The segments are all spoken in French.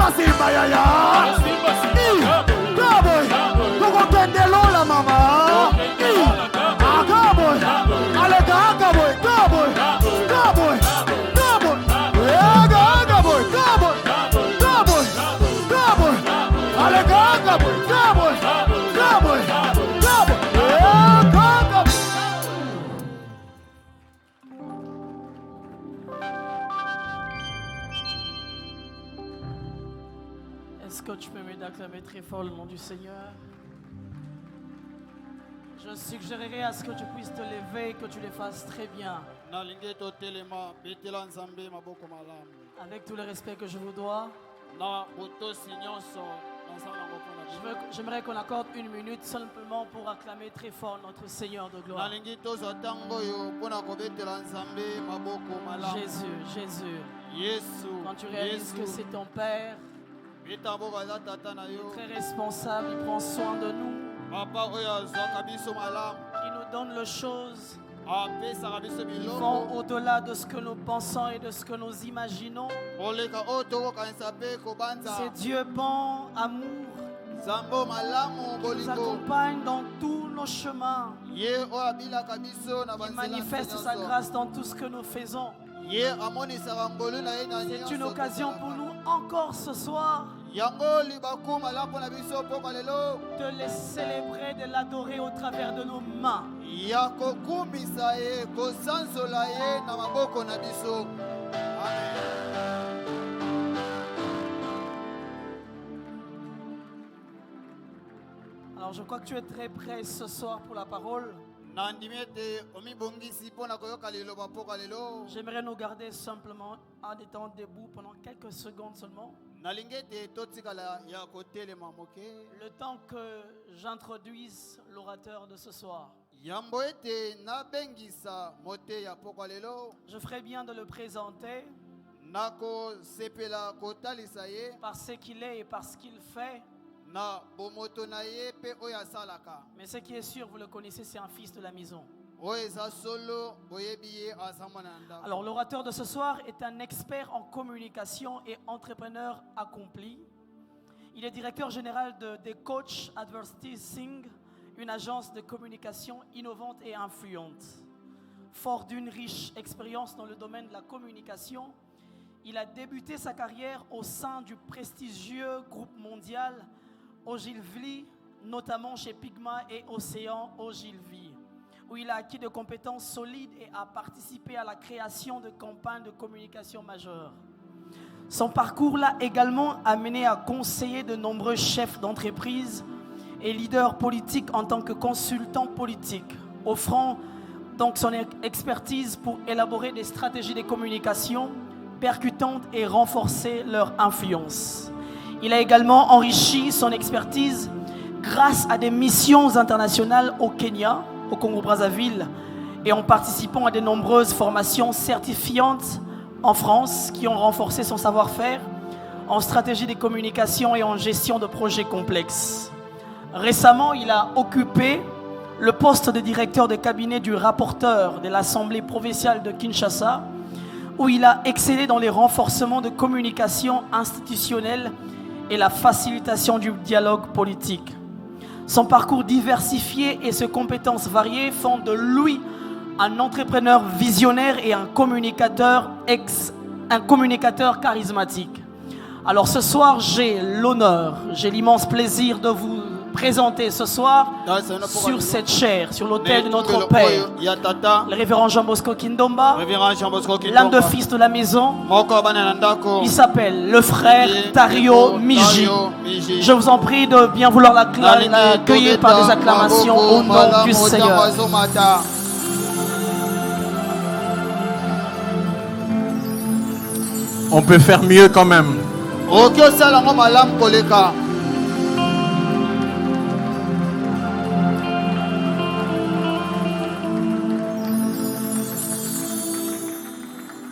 Simba Simba ya ya. Cowboy. Tuko kende lola mama. Cowboy. Alega cowboy. Cowboy. Cowboy. Cowboy. Yeah, cowboy. Cowboy. Cowboy. Cowboy. Alega cowboy. Cowboy. Cowboy. Cowboy. Yeah, cowboy. Est-ce que tu peux m'aider à acclamer très fort le nom du Seigneur? Je suggérerais à ce que tu puisses te lever et que tu le fasses très bien. Avec tout le respect que je vous dois, j'aimerais qu'on accorde 1 minute simplement pour acclamer très fort notre Seigneur de gloire. Jésus, Jésus. Quand tu réalises que c'est ton Père, il est très responsable, il prend soin de nous. Il nous donne les choses qui vont au-delà de ce que nous pensons et de ce que nous imaginons. C'est Dieu bon, amour, qui nous accompagne dans tous nos chemins. Il manifeste sa grâce dans tout ce que nous faisons. C'est une occasion pour nous encore ce soir de les célébrer, de l'adorer au travers de nos mains. Alors je crois que tu es très prêt ce soir pour la parole. J'aimerais nous garder simplement en étant debout pendant quelques secondes seulement. Le temps que j'introduise l'orateur de ce soir. Je ferais bien de le présenter par ce qu'il est et par ce qu'il fait. Mais ce qui est sûr, vous le connaissez, c'est un fils de la maison. Alors l'orateur de ce soir est un expert en communication et entrepreneur accompli. Il est directeur général de Coach Advertising, une agence de communication innovante et influente. Fort d'une riche expérience dans le domaine de la communication, il a débuté sa carrière au sein du prestigieux groupe mondial Ogilvy, notamment chez Pigma et Océan Ogilvy, où il a acquis des compétences solides et a participé à la création de campagnes de communication majeures. Son parcours l'a également amené à conseiller de nombreux chefs d'entreprise et leaders politiques en tant que consultant politique, offrant donc son expertise pour élaborer des stratégies de communication percutantes et renforcer leur influence. Il a également enrichi son expertise grâce à des missions internationales au Kenya, au Congo-Brazzaville, et en participant à de nombreuses formations certifiantes en France qui ont renforcé son savoir-faire en stratégie de communication et en gestion de projets complexes. Récemment, il a occupé le poste de directeur de cabinet du rapporteur de l'Assemblée provinciale de Kinshasa, où il a excellé dans les renforcements de communication institutionnelle et la facilitation du dialogue politique. Son parcours diversifié et ses compétences variées font de lui un entrepreneur visionnaire et un communicateur charismatique. Alors ce soir, j'ai l'immense plaisir de vous présenter ce soir sur cette chaire, sur l'autel de notre Père, le révérend Jean Bosco Kindomba, l'un de fils de la maison. Il s'appelle le frère Tario Miji. Je vous en prie de bien vouloir l'accueillir par des acclamations au nom du Seigneur. On peut faire mieux quand même.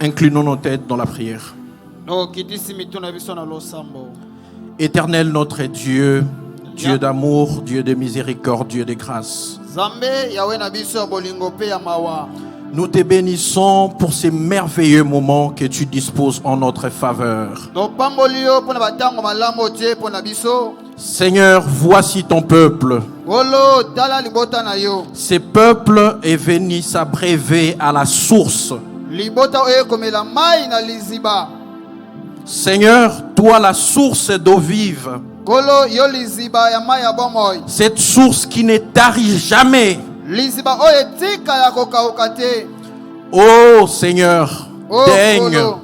Inclinons nos têtes dans la prière. Éternel notre Dieu, Dieu d'amour, Dieu de miséricorde, Dieu de grâce. Nous te bénissons pour ces merveilleux moments que tu disposes en notre faveur. topamboli yo mpo na batango malamu otie mpo na biso. Seigneur, voici ton peuple. Olo tala libota na yo. Ce peuple est venu s'abreuver à la source. Libota oyo ekomela mai na liziba. Seigneur, toi la source d'eau vive. Kolo yo liziba ya mai ya bomoi. Cette source qui ne tarit jamais. Liziba oyo etikala kokauka te. Oh Seigneur, Oh, daigne Kolo.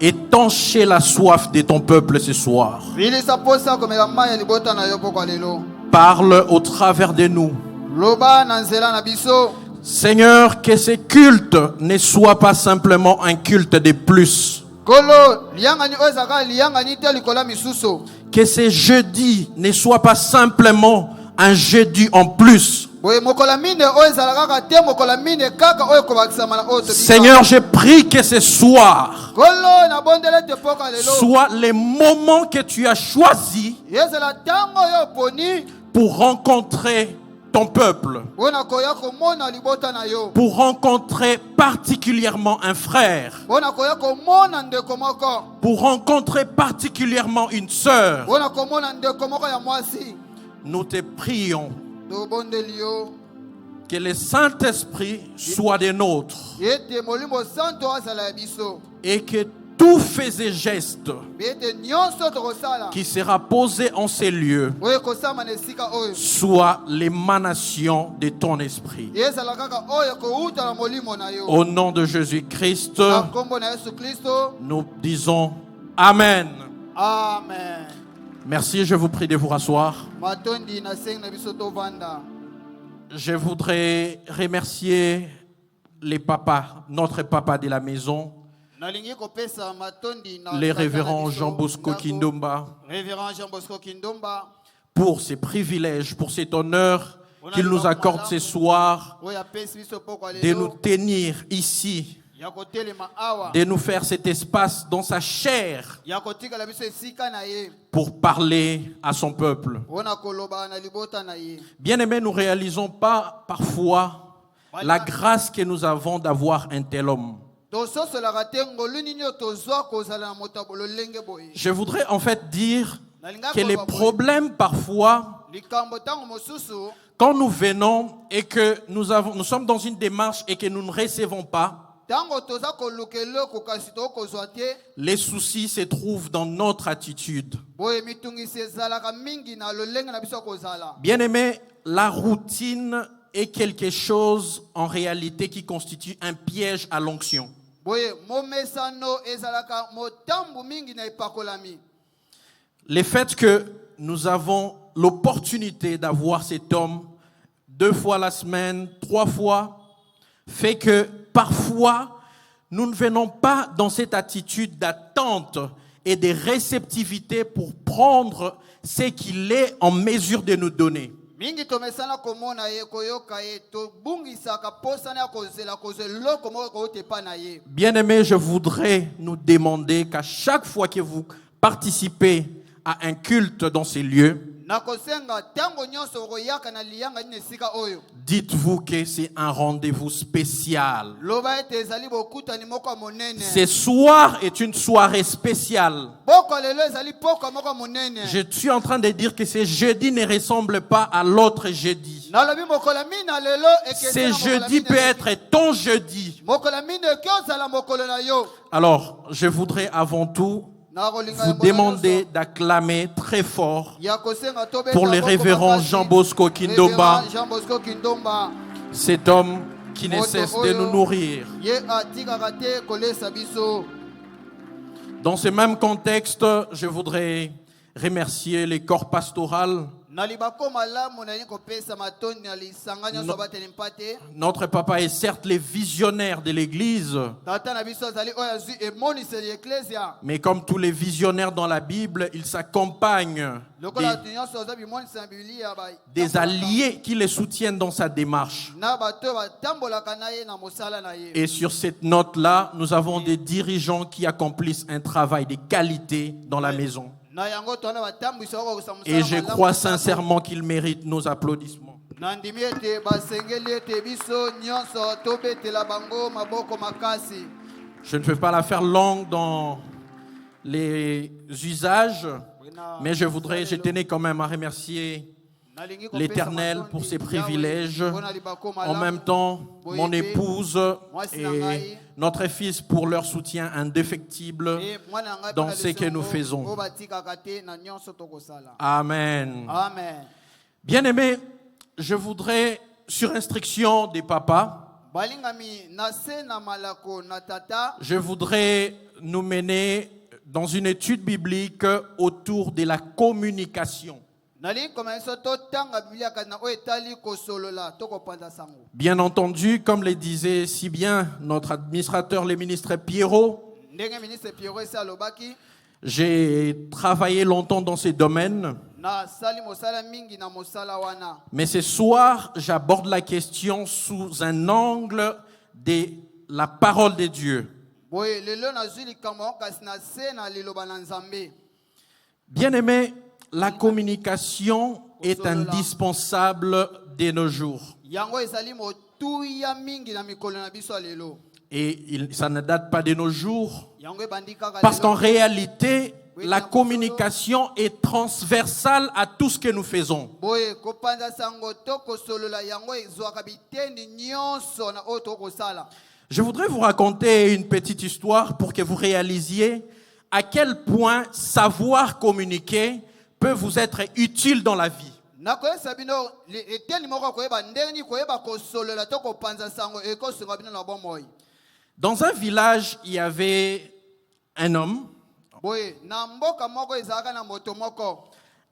étancher la soif de ton peuple ce soir. Bilisa posa komela mai ya libota na yo poko lelo. Parle au travers de nous. Loba na nzela na biso. Seigneur, que ce culte ne soit pas simplement un culte de plus. Kolo liangani oyo ezaka liangani te likola misusu. Que ce jeudi ne soit pas simplement un jeudi en plus. Boye mokola mine oyo ezalaka kaka te mokola mine kaka oyo kobakisama na oyo tobika. Seigneur, je prie que ce soir Kolo na bondele te poka lelo. soit les moments que tu as choisis Yezela tango yo poni. pour rencontrer ton peuple, Bona koya komona libota na yo. pour rencontrer particulièrement un frère, Bona koya komona ndeko moko. pour rencontrer particulièrement une sœur. Bona komona ndeko moko ya mwasi. Nous te prions To bondeli yo. que le Saint-Esprit soit des nôtres Yete molimo santo azala ya biso. et que tout fait et geste Bete nyonso tokosala. qui sera posé en ces lieux Oyo kosama na esika oyo. soit l'émanation de ton esprit. Yezala kaka oyo kouta na molimo na yo. Au nom de Jésus-Christ, Na kombo na Yesu Kristo. nous disons Amen. Amen. Merci, je vous prie de vous rasseoir. Matondi na seng na biso to vanda. Je voudrais remercier les papas, notre papa de la maison, Nalingi kopesa matondi na les tata na révérends biso, Jean Bosco ndako. Kindomba, Révérend Jean Bosco Kindomba. pour ces privilèges, pour cet honneur qu'il nous accorde ce soir Oya pesi biso poko de nous lelo. tenir ici, Ya kotelema awa. de nous faire cet espace dans sa chair Ya kotika la biso esika na ye. pour parler à son peuple. Ona koloba na libota na ye. Bien-aimés, nous ne réalisons pas parfois la grâce que nous avons d'avoir un tel homme. Tososolaka te ngolu nini oyo tozwa kozala na moto ya bololenge boye. Je voudrais en fait dire Nalinga que les koloba boye. problèmes parfois, Likambo tango mosusu. quand nous venons et que nous sommes dans une démarche et que nous ne recevons pas, Tango toza koluka eloko kasi tokozwa te. les soucis se trouvent dans notre attitude. Boye mitungisi ezalaka mingi na lolenge na biso ya kozala. Bien-aimés, la routine est quelque chose en réalité qui constitue un piège à l'onction. Boye momesano ezalaka motambu mingi na epakolami. Le fait que nous avons l'opportunité d'avoir cet homme 2 fois la semaine, 3 fois, fait que parfois, nous ne venons pas dans cette attitude d'attente et de réceptivité pour prendre ce qu'il est en mesure de nous donner. Mingi tomesana komona ye koyoka ye tobungisaka posana ya kozela eloko moko kotepa na ye. Bien-aimés, je voudrais nous demander qu'à chaque fois que vous participez à un culte dans ces lieux, Nakosenga tango nyonso koyaka na liyanga ni esika oyo. dites-vous que c'est un rendez-vous spécial. Loba ete ezali bokutani moko ya monene. Ce soir est une soirée spéciale. Boko lelo ezali poko moko ya monene. Je suis en train de dire que ce jeudi ne ressemble pas à l'autre jeudi. Nalobi mokola mina lelo Ce jeudi peut être ton jeudi. mokola mina kozala mokolo na yo. Alors, je voudrais avant tout vous demander d'acclamer très fort pour le révérend Jean Bosco Kindomba, Jean Bosco Kindomba. cet homme qui ne cesse de nous nourrir. Ye atikaka te kolesa biso. Dans ce même contexte, je voudrais remercier les corps pastoraux. Nalibako malamu na yiko pesa matoni na lisanga nyonso bateli mpate. Notre papa est certes le visionnaire de l'église, Tata na biso azali oyo azwi emoniseli eklesia. mais comme tous les visionnaires dans la Bible, il s'accompagne Lokola nyonso aza bimonisa na Biblia ba. des alliés qui le soutiennent dans sa démarche. Na bato batambolaka na ye na mosala na ye. Et sur cette note-là, nous avons des dirigeants qui accomplissent un travail de qualité dans la maison. Na yango tona batambwisa ko kosa Et mosala. je crois sincèrement qu'ils méritent nos applaudissements. nandimi ete basengeli ete biso nyonso tobetela bango maboko makasi. Je ne veux pas la faire longue dans les usages, mais je tenais quand même à remercier l'Éternel pour ses privilèges, en même temps mon épouse et notre fils pour leur soutien indéfectible dans ce que nous faisons. Amen. Amen. Bien-aimés, je voudrais, sur instruction des papas, je voudrais nous mener dans une étude biblique autour de la communication. Bien entendu, comme le disait si bien notre administrateur, le ministre Pierrot, j'ai travaillé longtemps dans ces domaines. Mais ce soir, j'aborde la question sous un angle de la parole de Dieu. Bien-aimés, la communication est indispensable de nos jours. Et ça ne date pas de nos jours, parce qu'en réalité, la communication est transversale à tout ce que nous faisons. Je voudrais vous raconter une petite histoire pour que vous réalisiez à quel point savoir communiquer peut vous être utile dans la vie. Dans un village, il y avait un homme,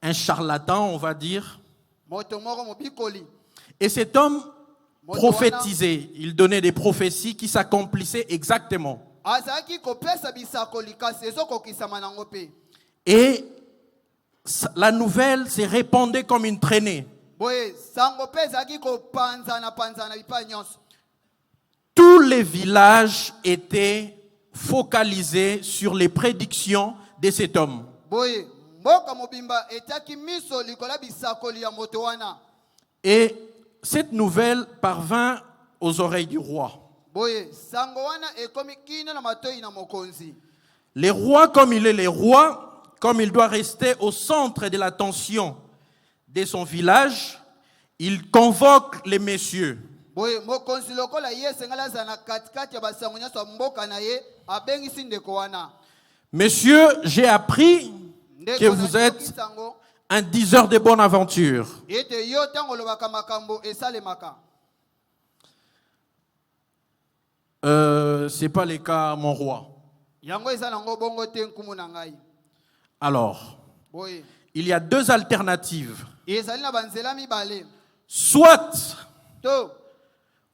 un charlatan, on va dire. Et cet homme prophétisait. Il donnait des prophéties qui s'accomplissaient exactement. Et la nouvelle s'est répandue comme une traînée. Tous les villages étaient focalisés sur les prédictions de cet homme. Et cette nouvelle parvint aux oreilles du roi. Les rois, comme il est les rois, comme il doit rester au centre de l'attention de son village, il convoque les messieurs. Messieurs, j'ai appris que vous êtes un diseur de bonne aventure. C'est pas le cas, mon roi. Alors, il y a deux alternatives. Soit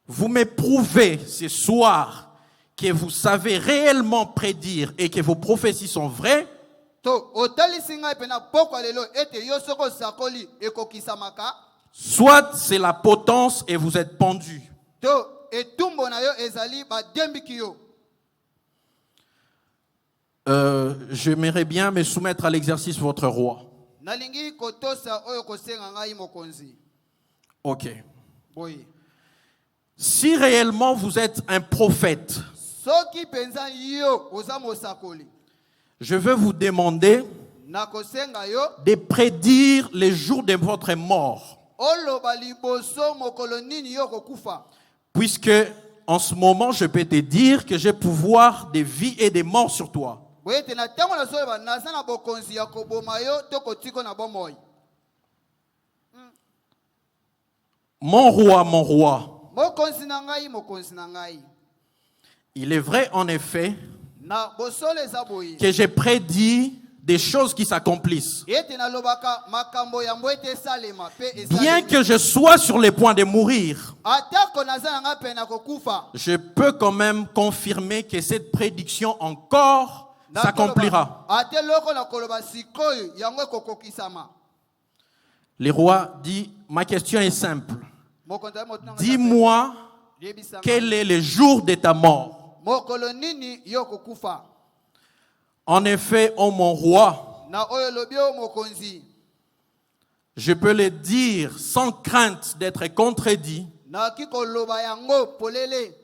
vous me prouvez ce soir que vous savez réellement prédire et que vos prophéties sont vraies, soit c'est la potence et vous êtes pendu. J'aimerais bien me soumettre à l'exercice votre roi. Ok. Si réellement vous êtes un prophète, je veux vous demander de prédire les jours de votre mort. Puisque en ce moment, je peux te dire que j'ai pouvoir de vie et de mort sur toi. Mon roi. Il est vrai en effet que j'ai prédit des choses qui s'accomplissent. Bien que je sois sur le point de mourir, je peux quand même confirmer que cette prédiction encore s'accomplira. Le roi dit, ma question est simple. Dis-moi quel est le jour de ta mort. En effet, ô mon roi, Je peux le dire sans crainte d'être contredit. nakoki koloba yango polele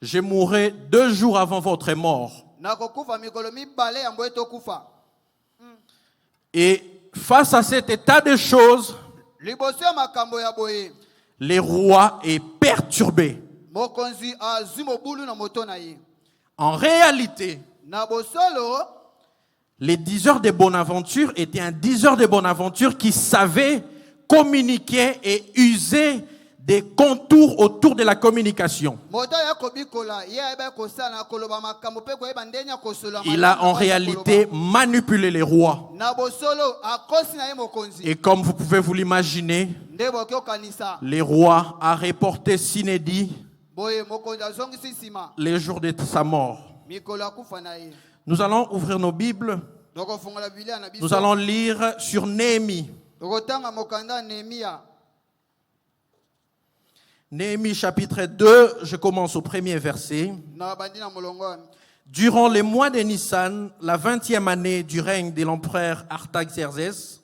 Je mourrai 2 jours avant votre mort. nakokufa mikolo mibale yango etokufa. Et face à cet état de choses, Liboso ya makambo ya boye le roi est perturbé. mokonzi azwi mobulu na moto na ye. En réalité, Na bosolo les diseurs de Bonaventure étaient un diseur de Bonaventure qui savait communiquer et user des contours autour de la communication. moto ya kobikola ye ayeba kosala na koloba makambo mpe koyeba ndenge ya kosola Il a en réalité manipulé les rois. na bosolo akosi na ye mokonzi Et comme vous pouvez vous l'imaginer, nde boki okanisa les rois a reporté s'inédit boye mokonzi azongisi nsima les jours de sa mort. mikolo akufa na ye. Nous allons ouvrir nos Bibles. tokofungola biblia na biso Nous allons lire sur Néhémie. tokotanga mokanda ya Nehemia. Néhémie chapitre 2, je commence au premier verset. Na bandi na molongo ya Durant les mois de Nissan, la 20e année du règne de l'empereur Artaxerxès,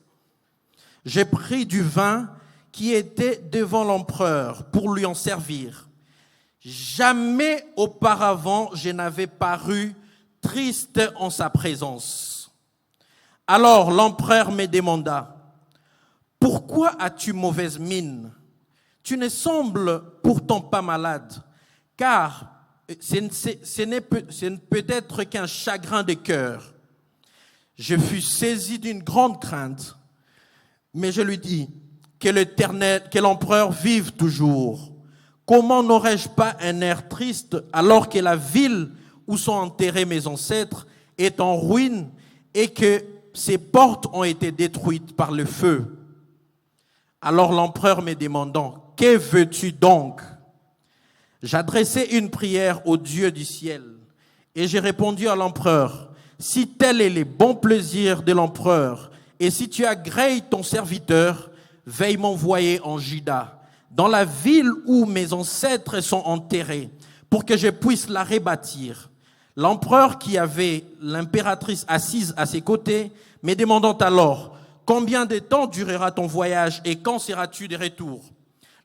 j'ai pris du vin qui était devant l'empereur pour lui en servir. Jamais auparavant je n'avais paru triste en sa présence. Alors l'empereur me demanda, « Pourquoi as-tu mauvaise mine ? Tu ne sembles pourtant pas malade, car ce n'est peut-être qu'un chagrin de cœur. » Je fus saisi d'une grande crainte, mais je lui dis, que l'empereur vive toujours. Comment n'aurais-je pas un air triste alors que la ville où sont enterrés mes ancêtres est en ruine et que ses portes ont été détruites par le feu? Alors l'empereur me demandant, « Que veux-tu donc ?» J'adressai une prière au Dieu du ciel et j'ai répondu à l'empereur, « Si tel est le bon plaisir de l'empereur et si tu agrées ton serviteur, veuille m'envoyer en Juda, dans la ville où mes ancêtres sont enterrés, pour que je puisse la rebâtir. » L'empereur qui avait l'impératrice assise à ses côtés, me demandant alors, « Combien de temps durera ton voyage et quand seras-tu de retour ?»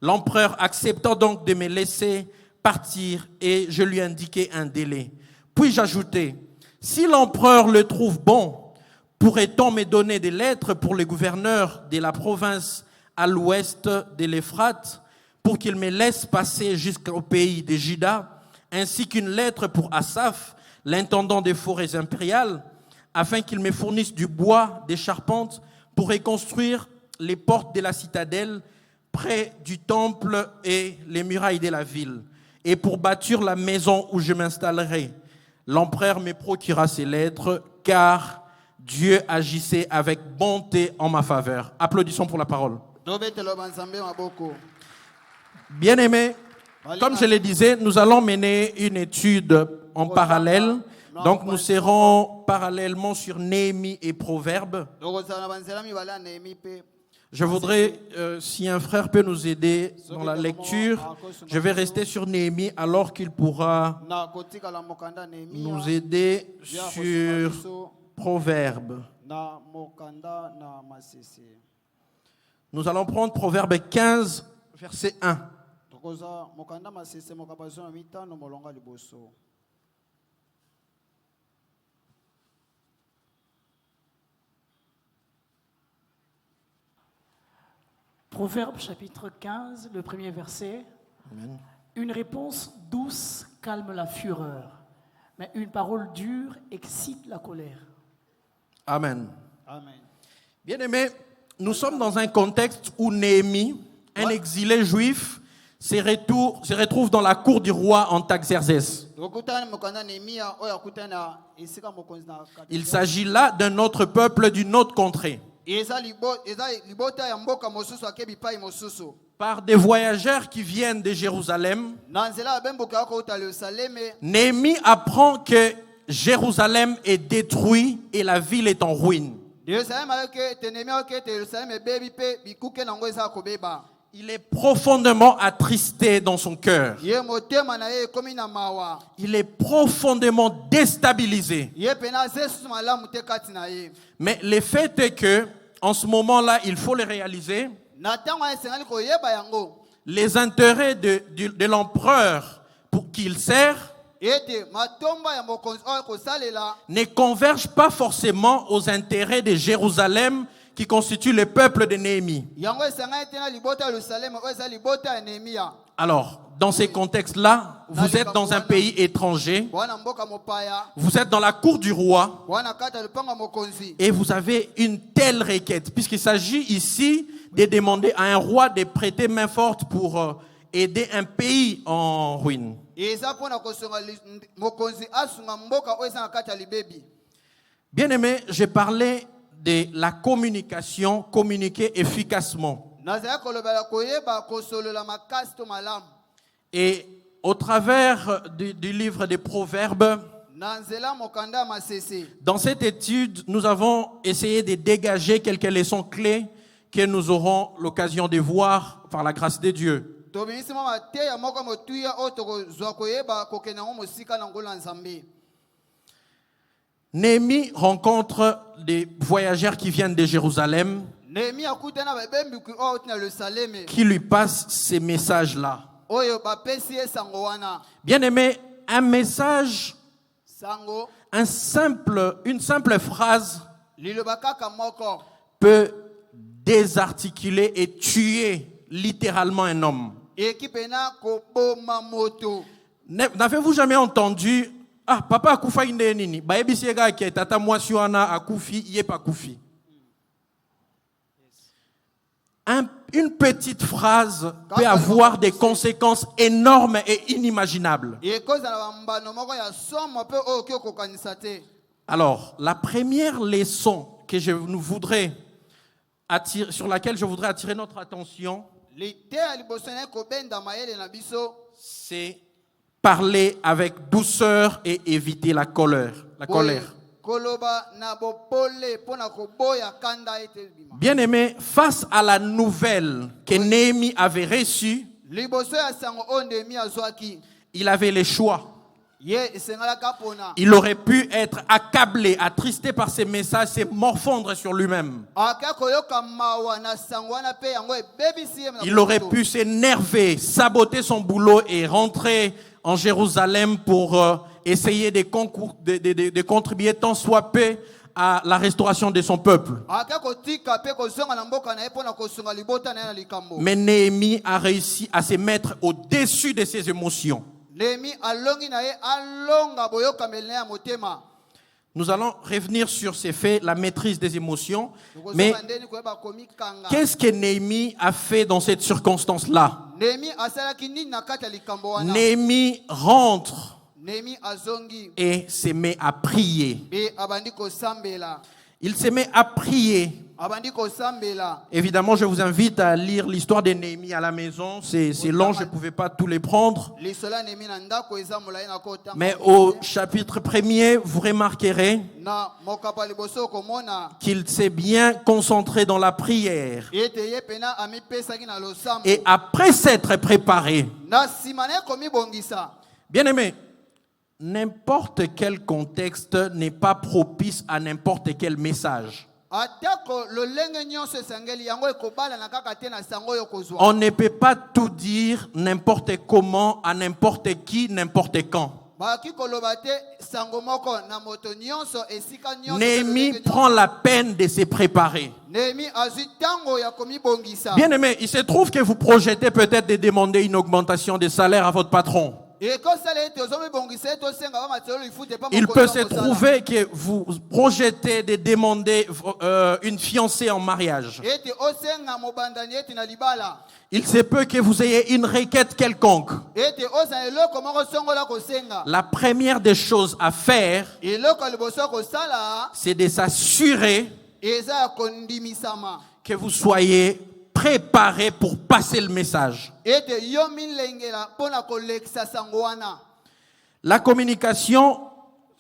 L'empereur accepta donc de me laisser partir et je lui indiquai un délai. Puis j'ajoutai, « Si l'empereur le trouve bon, pourrait-on me donner des lettres pour le gouverneur de la province à l'ouest de l'Euphrate pour qu'il me laisse passer jusqu'au pays de Juda, ainsi qu'une lettre pour Asaph, l'intendant des forêts impériales, afin qu'il me fournisse du bois, des charpentes, pour reconstruire les portes de la citadelle près du temple et les murailles de la ville, et pour bâtir la maison où je m'installerai. » L'empereur me procura ces lettres, car Dieu agissait avec bonté en ma faveur. Applaudissons pour la parole. Bien-aimés, comme je le disais, nous allons mener une étude en parallèle. Donc nous serons parallèlement sur Néhémie et Proverbes. Je voudrais, si un frère peut nous aider dans la lecture, je vais rester sur Néhémie alors qu'il pourra nous aider sur Proverbes. Nous allons prendre Proverbe 15, verset 1. Proverbe chapitre 15, le premier verset. Amen. Une réponse douce calme la fureur, mais une parole dure excite la colère. Amen. Amen. Bien-aimés, nous sommes dans un contexte où Néhémie, un exilé juif, se retrouve dans la cour du roi Artaxerxès. Il s'agit là d'un autre peuple, d'une autre contrée. Par des voyageurs qui viennent de Jérusalem, Néhémie apprend que Jérusalem est détruit et la ville est en ruine. Il est profondément attristé dans son cœur. Il est profondément déstabilisé. Mais le fait est que en ce moment-là, il faut le réaliser, na ntango wana esengeli koyeba yango les intérêts de l'empereur pour qui il sert ete matomba ya mokonzi oyo kosalela ne convergent pas forcément aux intérêts de Jérusalem qui constitue le peuple de Néhémie. yango esengeli te na libota ya Yerusalemu oyo eza libota ya Nehemia. Alors, dans ces contextes-là, vous êtes dans un pays étranger, Wana mboka mopaya vous êtes dans la cour du roi wana kata lupango ya mokonzi et vous avez une telle requête, puisqu'il s'agit ici de demander à un roi de prêter main forte pour aider un pays en ruine. eza mpona kosonga mokonzi asunga mboka oyo eza na kati ya libebi. Bien aimé, j'ai parlé de la communication, communiquer efficacement. nazali kolobela koyeba kosolola makasi to malamu Et au travers du livre des Proverbes, na nzela mokanda ya masese dans cette étude, nous avons essayé de dégager quelques leçons clés que nous aurons l'occasion de voir par la grâce de Dieu. tobimisi mwa mateya moko motuya oyo tokozwa koyeba kokende yango mosika na ngolu ya Nzambe. Néhémie rencontre des voyageurs qui viennent de Jérusalem, Nehemi akutana babembiku oyo auti na Yerusaleme qui lui passent ces messages-là. oyo bapesi ye sango wana Bien aimé, un message, sango une simple phrase liloba kaka moko peut désarticuler et tuer littéralement un homme. ekipe na koboma moto. N'avez-vous jamais entendu ah papa akufa inde nini bayebisi ega ke tata mwasi wana akufi ye pa kufi. Une petite phrase peut avoir des conséquences énormes et inimaginables. ekozala bambano moko ya somo mpe oyo okoki okokanisa te. Alors, la première leçon que sur laquelle je voudrais attirer notre attention, liteya liboso na ye kobenda mayele na biso c'est parler avec douceur et éviter la colère. koloba na bopole mpona koboya kanda ete bima. Bien-aimé, face à la nouvelle que Néhémie avait reçue, liboso ya sango oyo Nehemi azwaki il avait le choix. ye esengalaka mpona Il aurait pu être accablé, attristé par ces messages, se morfondre sur lui-même. aka koyoka mawa na sango wana mpe yango ebebisi ye na Il aurait moto. pu s'énerver, saboter son boulot et rentrer en Jérusalem pour essayer de contribuer tant soit peu à la restauration de son peuple. aka kotika mpe kozonga na mboka na ye mpona kosunga libota na ye na likambo. Mais Néhémie a réussi à se mettre au-dessus de ses émotions. Nehemi alongi na ye alonga boyokameli na ye ya motema. Nous allons revenir sur ces faits, la maîtrise des émotions. Mais Tokozonga ndeni koyeba komikanga. qu'est-ce que Néhémie a fait dans cette circonstance-là? Nehemi asalaki nini na kati ya likambo wana? Néhémie rentre Nehemi azongi et se met à prier. mpe abandi kosambela. Il se met à prier. Abandi kosambela. Évidemment, je vous invite à lire l'histoire de Néhémie à la maison. C'est long, je ne pouvais pas tous les prendre. Lisolo ya Nehemi na ndako eza molai na kota. Mais au chapitre 1er, vous remarquerez na mokapa liboso okomona qu'il s'est bien concentré dans la prière. ete ye pena amipesaki na losambo. Et après s'être préparé, Na nsima na ye komibongisa. bien aimé, n'importe quel contexte n'est pas propice à n'importe quel message. Atako lolenge nyonso esengeli yango ekobala na kaka te na sango oyo kozwa. On ne peut pas tout dire n'importe comment à n'importe qui, n'importe quand. Baki koloba te sango moko na moto nyonso esika nyonso. Néhémie prend la peine de se préparer. Nehemi azwi tango ya komibongisa. Bien aimé, il se trouve que vous projetez peut-être de demander une augmentation de salaire à votre patron. Ekosala ete ozomibongisa ete osenga ba matelo ifute pa Il mokonzi peut se akosala. trouver que vous projetez de demander une fiancée en mariage. Ete osenga mobandani ete na libala. Il se peut que vous ayez une requête quelconque. Ete ozala eloko moko songola kosenga. La première des choses à faire, Eloko ya liboso kosala c'est de s'assurer eza ya kondimisama. que vous soyez préparé pour passer le message. Ete yo milengela mpona kolekisa sango wana. La communication, en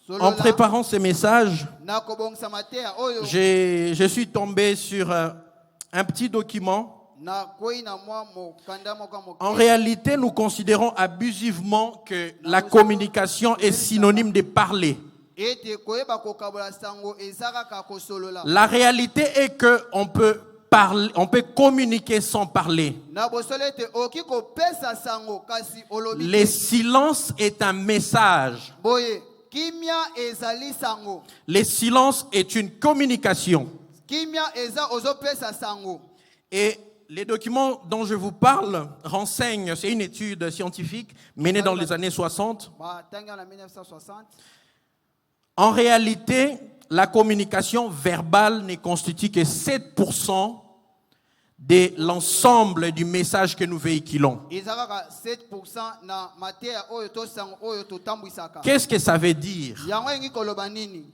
Solola, préparant ces messages, na kobongisa mateya oyo je suis tombé sur un petit document. na kwei na mwa mokanda moko moke. En réalité, nous considérons abusivement que la communication est synonyme de parler. ete koyeba kokabola sango ezaka kosolola. La réalité est que on peut parler, on peut communiquer sans parler. Na bosolo ete oki kopesa sango kasi olobi. Le silence est un message. Boye kimia ezali sango. Le silence est une communication. Kimia eza ozopesa sango. Et les documents dont je vous parle renseignent, c'est une étude scientifique menée dans les années 60. Ba tanga na 1960. En réalité, la communication verbale ne constitue que 7% de l'ensemble du message que nous véhiculons. Ezaka 7% na matea oyo to sango oyo to tambwisaka. Qu'est-ce que ça veut dire? Yango engi koloba nini?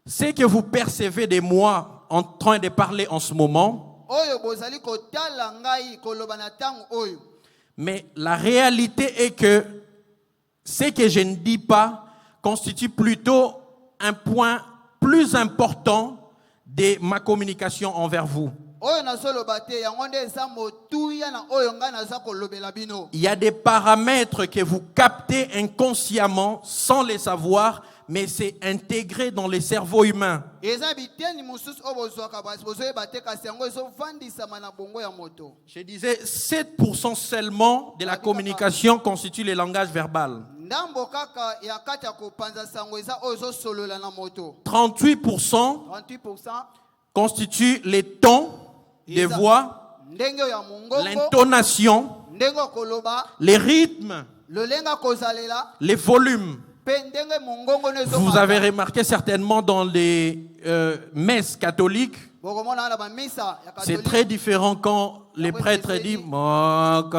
Ce que vous percevez de moi en train de parler en ce moment, Oyo bozali kotala ngai koloba na tango oyo. mais la réalité est que ce que je ne dis pas constitue plutôt un point plus important de ma communication envers vous. Oyo na solo bate yango nde eza motuya na oyo ngai naza kolobela bino. Il y a des paramètres que vous captez inconsciemment sans les savoir, mais c'est intégré dans le cerveau humain. Eza biteni mususu oyo bozwaka basi bozoyeba te kasi yango ezovandisama na bongo ya moto. Je disais 7% seulement de la communication constitue le langage verbal. Ndambo kaka ya kati ya kopanza sango eza oyo ezosolola na moto. 38% 38% constitue les tons de voix, ndenge ya mongongo, l'intonation, ndenge koloba, les rythmes, le lenga kozalela, les volumes. pe ndenge mongongo nezo. Vous avez remarqué certainement dans les messes catholiques, bokomona na ba misa ya c'est katolika. très différent quand les prêtres disent Sango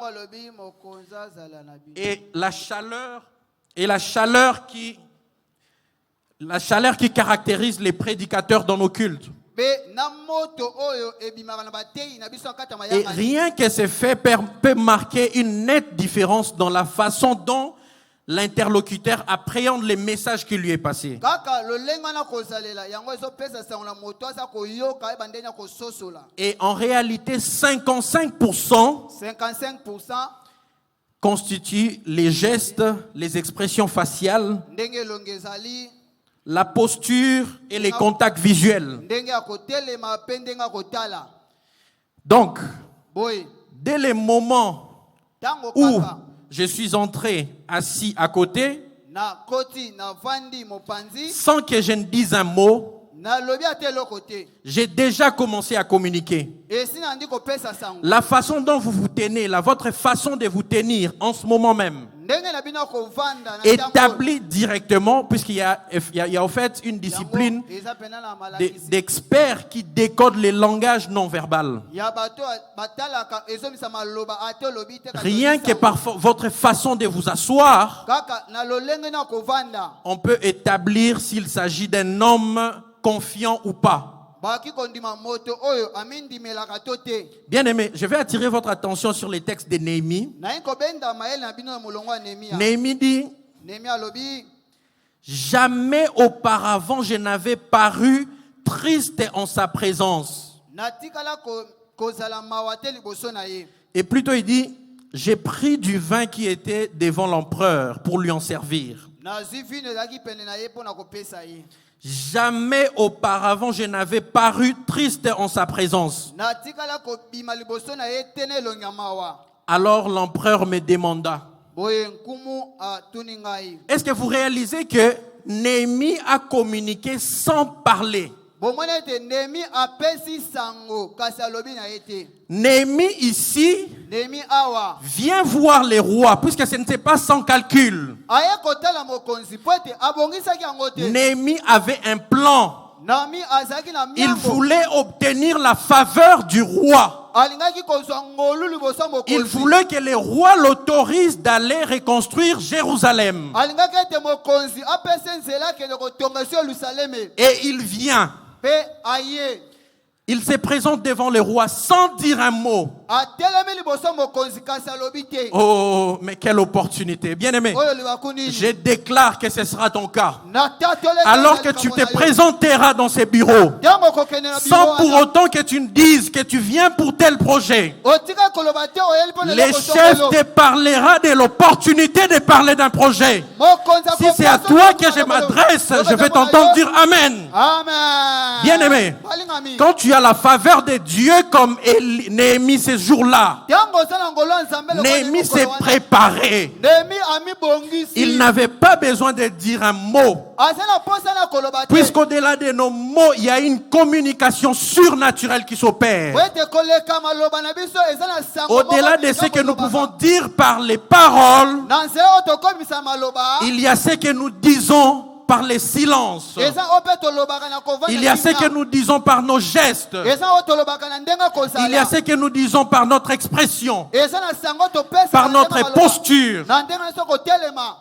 alobi mokonza zala na bi. et la chaleur qui caractérise les prédicateurs dans nos cultes. Be na moto oyo ebimaka na batei na biso kata Et mayanga. rien que ces faits peut marquer une nette différence dans la façon dont l'interlocuteur appréhende les messages qui lui est passé. Kaka le lenga na kozalela yango ezopesa sango na moto aza koyoka eba ndenge kososola. Et en réalité, 55% 55% constituent les gestes, les expressions faciales, ndenge longezali, la posture et les contacts visuels. ndenge ya kotelema pe ndenge kotala. Donc, Boy, dès le moment tango où kaka je suis entré assis à côté, na koti na vandi mopanzi sans que je ne dise un mot, na lobi ate lokote. j'ai déjà commencé à communiquer. Et si nandi kopesa sango. La façon dont vous vous tenez, votre façon de vous tenir en ce moment même, Ndenge na bino kovanda na établit directement, puisqu'il y a en fait une discipline eza pena na malakisi. d'experts qui décodent les langages non verbal. Ya bato batalaka ezomisa maloba ate lobi te. Rien que par votre façon de vous asseoir, kaka na lolenge na kovanda. on peut établir s'il s'agit d'un homme confiant ou pas. Baki kondima moto oyo amindimelaka to te. Bien aimé, je vais attirer votre attention sur les textes de Néhémie. Na kobenda maele na bino molongo ya Nehemia. Néhémie dit, Nehemia lobi jamais auparavant je n'avais paru triste en sa présence. natikala kozala mawa te liboso na ye. Et plutôt il dit, j'ai pris du vin qui était devant l'empereur pour lui en servir. Nazwi vino ezalaki pene na ye mpo na kopesa ye. Jamais auparavant je n'avais paru triste en sa présence. Natikala kobima liboso na ye tene elongi ya mawa. Alors l'empereur me demanda, Boye nkumu atuni ngai. est-ce que vous réalisez que Néhémie a communiqué sans parler? Bomona ete Nehemia apesi sango kasi alobi na ye te. Néhémie ici Nehemia awa vient voir les rois, puisque ce n'était pas sans calcul. aye kotala mokonzi po ete abongisaki yango te. Néhémie avait un plan. Nami azalaki na Il miango. voulait obtenir la faveur du roi. Alingaki kozwa ngolu liboso ya Il mokonzi. voulait que le roi l'autorise d'aller reconstruire Jérusalem. Alingaki ete mokonzi apesa nzela akende kotonga so Yerusaleme. Et il vient. Pe aye Il se présente devant le roi sans dire un mot. atelemi liboso mokonzi kasi alobi te. Oh, mais quelle opportunité. Bien-aimé, Oyo libaku nini? je déclare que ce sera ton cas. Natatoleka Alors na que tu likambo te na yo. présenteras dans ces bureaux, Ntango okokende na biro sans pour wana, autant que tu ne dises que tu viens pour tel projet, otika koloba te oyeli mpo na les eloko chefs songolo. te parlera de l'opportunité de parler d'un projet. Mokonzi Si c'est à akoposa toi koloba que je na m'adresse, koloba. je vais Koloba na t'entendre yo. dire Amen. Amen. Bien-aimé, Balingami. quand tu as la faveur de Dieu comme Néhémie ces jours-là, Ntango oza na ngolo ya Nzambe lokola Néhémie mokolo s'est wana, préparé. Néhémie amibongisi. Il n'avait pas besoin de dire un mot. Aza na posa na koloba te. Puisqu'au-delà de nos mots, il y a une communication surnaturelle qui s'opère. Po ete koleka maloba na biso eza na sango Au-delà moko de ce biso que nous kolobaka. pouvons dire par les paroles, Na nzela oyo tokomisa maloba, il y a ce que nous disons par les silences. eza oyo mpe tolobaka na kovanda Il y a ce kimia. que nous disons par nos gestes. Eza oyo tolobaka na ndenge kozala. Il y a ce que nous disons par notre expression, Eza na sango topesa par na ndenge notre maloba. posture. Na ndenge nyonso kotelema.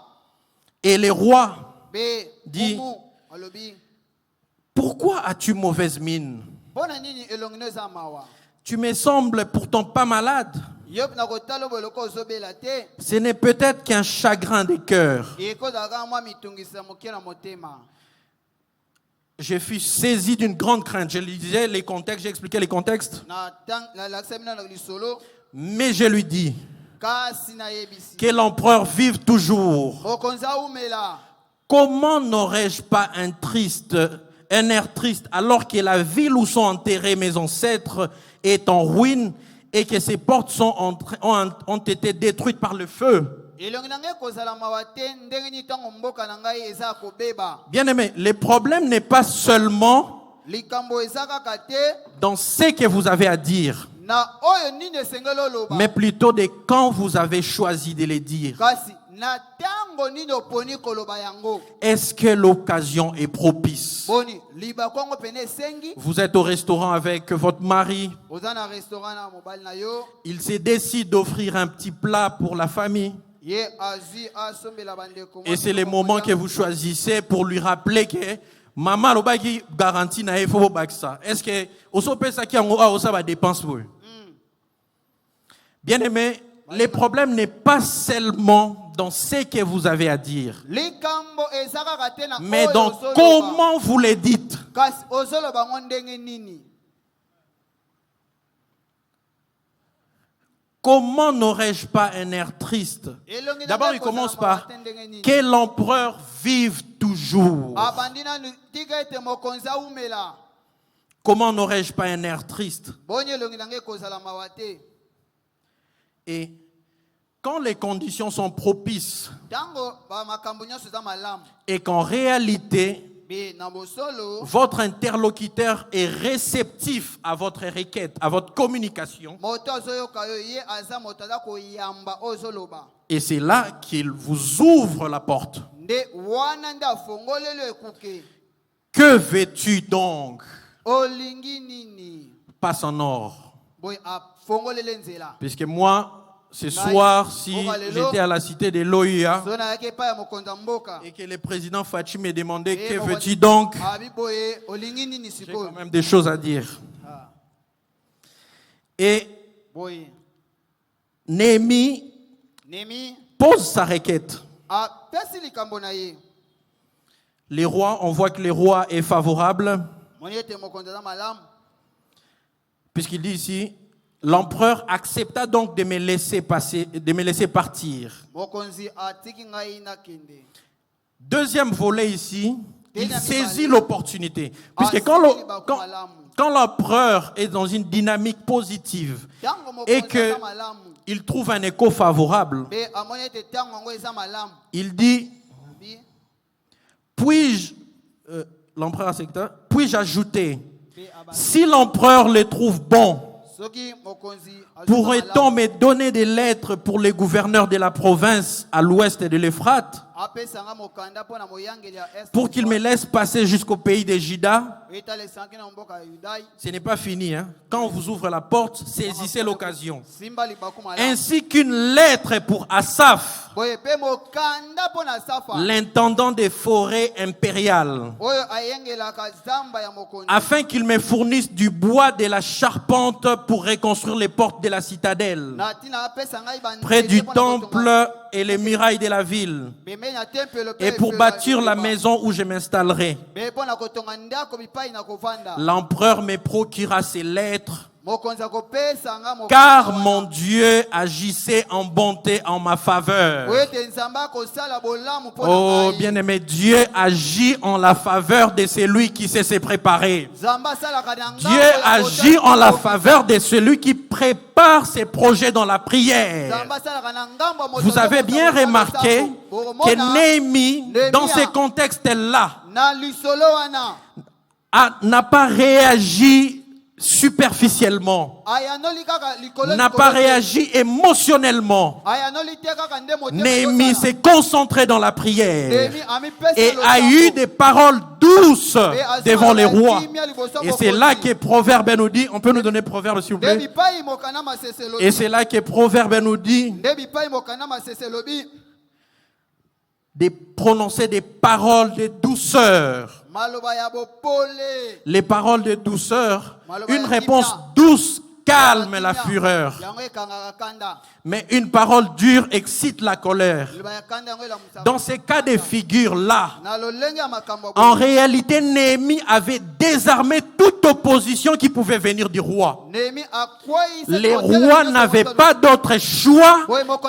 Et les rois, Be Dis. bumu alobi, pourquoi as-tu mauvaise mine? mpona nini elongi no eza mawa? Tu me sembles pourtant pas malade. Yo na kotala oyo eloko ozobela te. Ce n'est peut-être qu'un chagrin de cœur. Ekozalaka mwa mitungisa moke na motema. Je fus saisi d'une grande crainte. Je lisais les contextes, j'expliquais les contextes. Na lakisami na lisolo, Mais je lui dis kasi nayebisi. que l'empereur vive toujours. Mokonzi aumela. Comment n'aurais-je pas un air triste alors que la ville où sont enterrés mes ancêtres est en ruine et que ses portes ont été détruites par le feu? Elongi na ngai kozala mawa te ndenge nini ntango mboka na ngai eza kobeba. Bien-aimé, le problème n'est pas seulement Likambo eza kaka te dans ce que vous avez à dire, na oyo nini esengeli oloba. mais plutôt de quand vous avez choisi de les dire. Kasi na ntango nini oponi koloba yango. Est-ce que l'occasion est propice? Boni liba kongo pene esengi. Vous êtes au restaurant avec votre mari, Oza na restaurant na mobali na yo. il se décide d'offrir un petit plat pour la famille. Ye azwi asombela bandeko. Et c'est le moment que vous choisissez pour lui rappeler que maman lobaki garantie na faut baksa. Est-ce que osope ça qui en ça va dépense pour? Bien-aimé, le problème n'est pas seulement dans ce que vous avez à dire, Likambo eza kaka te na mais oyo dans ozoloba. comment vous le dites. Kasi ozoloba ngo ndenge nini. Comment n'aurais-je pas un air triste? Elongi na D'abord, ngai il commence kozala mawa par te ndenge nini. que l'empereur vive toujours. Abandi nanu tika ete mokonzi aumela. Comment n'aurais-je pas un air triste? Boni elongi na ngai kozala mawa te. Et quand les conditions sont propices Ntango ba makambo nyonso eza malamu. et qu'en réalité, Be na bosolo votre interlocuteur est réceptif à votre requête, à votre communication, moto azoyoka yo ye aza moto aza koyamba ozoloba. et c'est là qu'il vous ouvre la porte. Nde wana nde afongolelo ekuke. Que veux-tu donc? Olingi nini? Passe en or. Boy afongolele nzela. Puisque moi, ce soir, si j'étais à la cité de l'OIA Zona yake pa ya mokonza mboka. et que le président Fachi me demandait Eh, que mokonzi- veux-tu donc, Abi boye olingi nini j'ai sikoyo? quand même des choses à dire. Ah, Et boye. Néhémie Nemi pose sa requête. pesi likambo na ye. Les rois, on voit que le roi est favorable, Moni ete mokonzi aza malamu. puisqu'il dit ici, l'empereur accepta donc de me laisser partir. Mokonzi atiki ngai nakende. Deuxième volet ici, il Deuxième saisit volet. l'opportunité. Puisque quand l'empereur est dans une dynamique positive Ntango et mokonzi aza que malamu. il trouve un écho favorable, Be amoni ete ntango yango eza malamu. il dit, Bi puis-je, l'empereur accepta, puis-je ajouter, be aba. si l'empereur le trouve bon, Soki mokonzi aza pourrait-on malamu. me donner des lettres pour les gouverneurs de la province à l'ouest de l'Euphrate? apesanga mokanda pona moyangeli ya est pour qu'il me laisse passer jusqu'au pays de Juda. etalesangi na mboka ya Yudai Ce n'est pas fini. Hein. Quand on vous ouvre la porte, saisissez l'occasion. simba libaku malamu Ainsi qu'une lettre pour Asaph, boye pe mokanda pona Safa l'intendant des forêts impériales, oyo ayengelaka zamba ya mokonzi afin qu'il me fournisse du bois de la charpente pour reconstruire les portes de la citadelle, na tina apesa ngai banzete près du pona temple et les murailles de la ville, bemeni ya tempelo pe et pour efelo bâtir ya la liloba. maison où je m'installerai. be pona kotonga ndako bipai na kovanda L'empereur me procura ces lettres, mokonzi akopesa nga mokonzi car wana. mon Dieu agissait en bonté en ma faveur. oyo ete nzambe akosala bolamu mpona Oh, ngai. bien-aimé, Dieu agit en la faveur de celui qui sait se préparer. nzambe asalaka na ngambo Dieu ya agit kotala en la kokisa. faveur de celui qui prépare ses projets dans la prière. nzambe asalaka na ngambo ya moto Vous avez oyo bien akosala remarqué losambo. que Bokomona, Néhémie, dans ces contextes-là, na lisolo wana n'a pas réagi superficiellement, ayanoli kaka likolo n'a likolo pas te. réagi émotionnellement. ayanoli te kaka nde motema Néhémie ekosala. s'est concentré dans la prière Néhémie amipesa et losambo. a eu des paroles douces azwa devant les rois. kimia liboso ya Et c'est là mokonzi. que Proverbe nous dit, on peut nous donner Proverbe s'il vous nde plaît? bipai mokanda masese lobi. Et c'est là que Proverbe nous dit nde bipai mokanda masese lobi de prononcer des paroles de douceur. maloba ya bopole Les paroles de douceur, une réponse douce calme la fureur, yango ekangaka kanda mais une parole dure excite la colère. liloba ya kanda yango elamusaka. Dans ces cas de figure-là, na lolenge ya makambo ya en boye. réalité, Néhémie avait désarmé toute opposition qui pouvait venir du roi. Néhémie akweyisa Les kotela rois nyonso n'avaient moto pas d'autre choix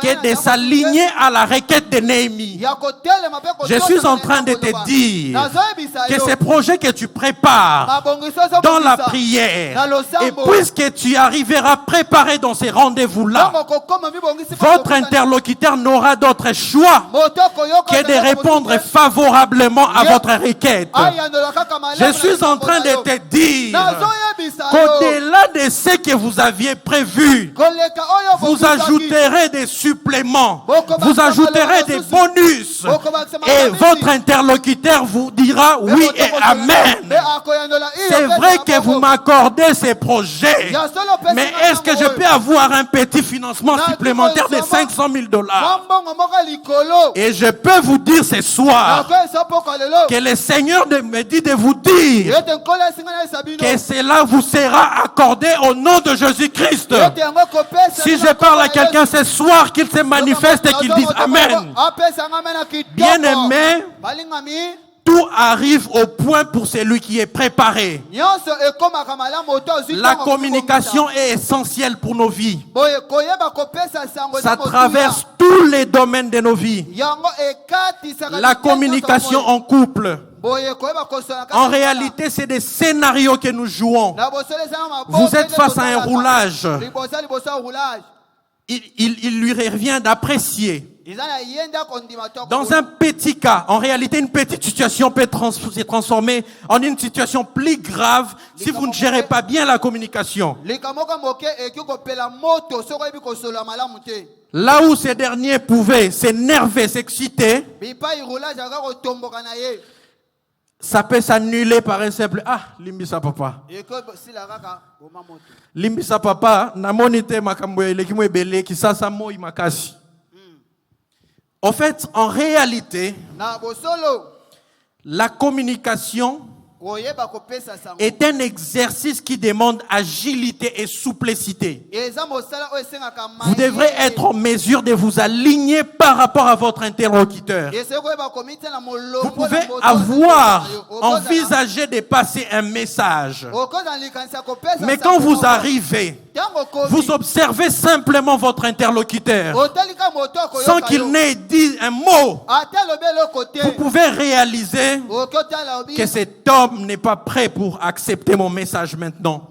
que de s'aligner à la requête de Néhémie. ya kotelema mpe Je kotosa suis en na train de likambo te loba. dire Nazoyebisa que yo, ces projets que tu prépares mabongiso ezobongisa. dans la prière, Na losambo. et puisque tu arriveras préparé dans ces rendez-vous-là, Ntango kokoma mibongisi mpe votre kobongisa. interlocuteur n'aura d'autre choix Moto koyoka que de ntango répondre kobongisa. favorablement à votre requête. Ayandola kaka malamu Je na suis en likambo train na de yo. te dire Nazoyebisa yo, qu'au-delà de ce que vous aviez prévu, koleka oyo vous bobisaki. ajouterez des suppléments, vous ajouterez des bonus, et votre interlocuteur vous dira Me oui moto et kosola- amen. me akoyandola iyo C'est mpe vrai na que vous bongo. m'accordez ces projets, Ya solo pesa mais nga est-ce que nango je oyo. peux avoir un petit financement supplémentaire de 500 000 $? Mambongo moko likolo. Et je peux vous dire ce soir Nakoyesa poko lelo. que le Seigneur me dit de vous dire Ete nkolo esinga na yesa bino. que cela vous sera accordé au nom de Jésus-Christ. Ete yango kopesa Si na je parle à nkolo ya quelqu'un ce soir, qu'il se manifeste et qu'il dise Amen. Apesa nga mena kitoko. Bien-aimé, Balingami, tout arrive au point pour celui qui est préparé. nyonso ekomaka malamu oto ozwi La ntango communication est essentielle pour nos vies. boye koyeba kopesa sango Ça eza motuya. traverse tous les domaines de nos vies. Yango ekatisaka La bitendo communication tomoyi. en couple. Boye koyeba kosola kaka En kaka. réalité, c'est des scénarios que nous jouons. Na bosolo eza na maboko Vous êtes nde face à un tosalaka. roulage. Liboso ya roulage. Il lui revient d'apprécier. Eza na ye nde akondima to Dans un petit cas, en réalité, une petite situation peut se transformer en une situation plus grave si vous ne gérez pas bien la communication. likambo moko moke eki kopela moto soki oyebi kosola malamu te. Là où ces derniers pouvaient s'énerver, s'exciter, Bipai roulage aka kotomboka na ye. ça peut s'annuler par un simple ah, limbisa papa. ekosila kaka boma moto. Limbisa papa, namoni te makambo eleki mo ebele kisasa moi makasi. En fait, en réalité, Na bosolo la communication koyeba kopesa sango. est un exercice qui demande agilité et souplicité. Eza mosala oyo esengaka Vous devrez être en mesure de vous aligner par rapport à votre interlocuteur. Vous pouvez avoir envisagé de passer un message, mais quand vous arrivez, vous observez simplement votre interlocuteur sans qu'il n'ait dit un mot. Vous pouvez réaliser que cet homme n'est pas prêt pour accepter mon message maintenant.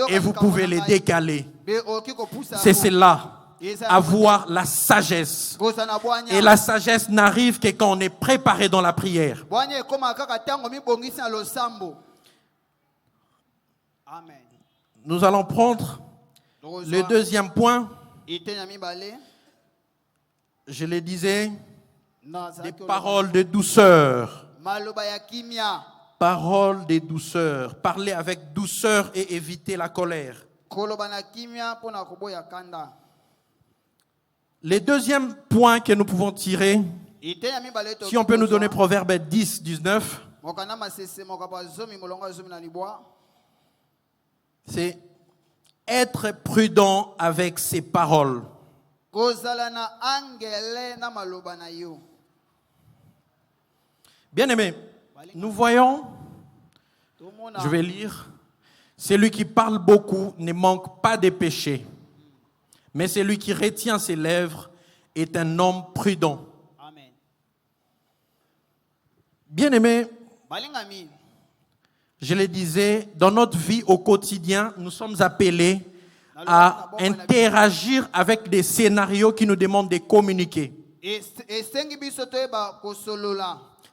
Et vous pouvez le décaler. C'est cela, avoir la sagesse. Et la sagesse n'arrive que quand on est préparé dans la prière. Nous allons prendre le deuxième point. Je le disais, des paroles de douceur. Maloba ya kimia. Paroles de douceur. Parler avec douceur et éviter la colère. Koloba na kimia pona koboya kanda. Le deuxième point que nous pouvons tirer, si on peut nous donner Proverbe 10, 19, c'est être prudent avec ses paroles. Bien-aimé, nous voyons, je vais lire, celui qui parle beaucoup ne manque pas de péché, mais celui qui retient ses lèvres est un homme prudent. Amen. Bien-aimé, je le disais, dans notre vie au quotidien, nous sommes appelés à interagir avec des scénarios qui nous demandent de communiquer.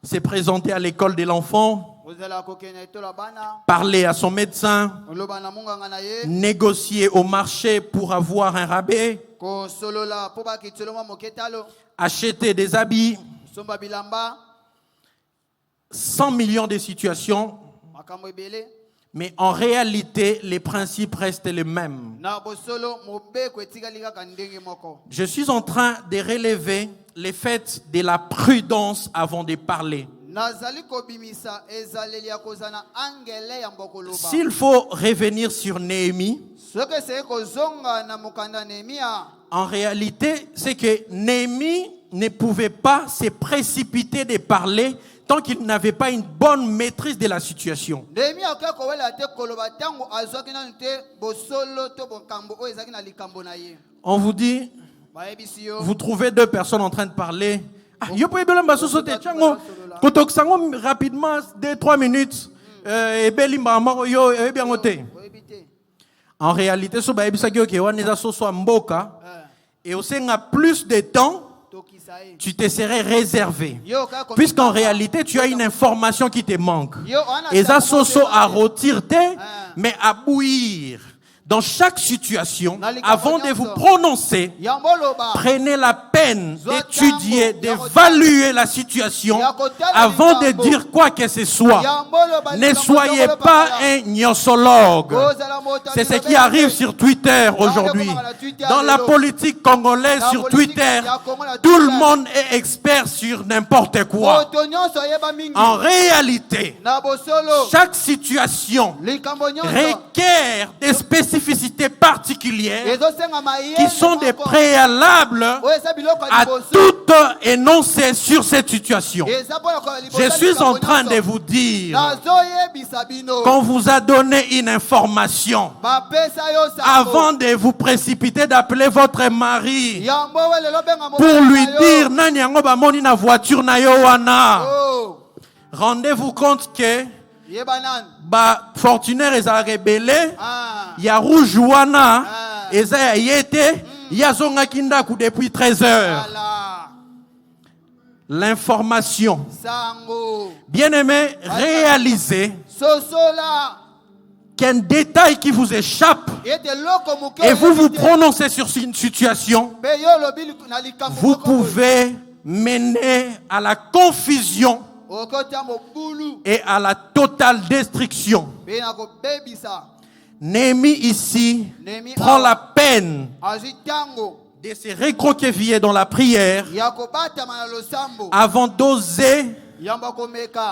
Se présenter à l'école de l'enfant, parler à son médecin, négocier au marché pour avoir un rabais, acheter des habits, 100 millions de situations, mais en réalité, les principes restent les mêmes. Je suis en train de relever les faits de la prudence avant de parler. S'il faut revenir sur Néhémie, en réalité, c'est que Néhémie ne pouvait pas se précipiter de parler tant qu'il n'avait pas une bonne maîtrise de la situation. On vous dit, vous trouvez deux personnes en train de parler. Rapidement, 2-3 minutes. En réalité, et aussi plus de temps, tu te serais réservé. Puisqu'en réalité, tu as une information qui te manque. Et ça, à retirer, mais à bouillir. Dans chaque situation, avant de vous prononcer, prenez la peine d'étudier, d'évaluer la situation avant de dire quoi que ce soit. Ne soyez pas un gnosologue. C'est ce qui arrive sur Twitter aujourd'hui. Dans la politique congolaise sur Twitter, tout le monde est expert sur n'importe quoi. En réalité, chaque situation requiert des spécificités particulières qui sont des préalables à tout énoncé sur cette situation. Je suis en train de vous dire qu'on vous a donné une information avant de vous précipiter d'appeler votre mari pour lui dire nani yango bamoni na voiture na yo wana. Rendez-vous compte que Fortuner eza rebelle, ya rouge wana eza ya yete, ya zonga kindaku depuis 13 heures. L'information. Bien-aimé, réalisez qu'un détail qui vous échappe et vous vous prononcez sur une situation, vous pouvez mener à la confusion et à la totale destruction. Néhémie ici prend la peine de se recroqueviller dans la prière avant d'oser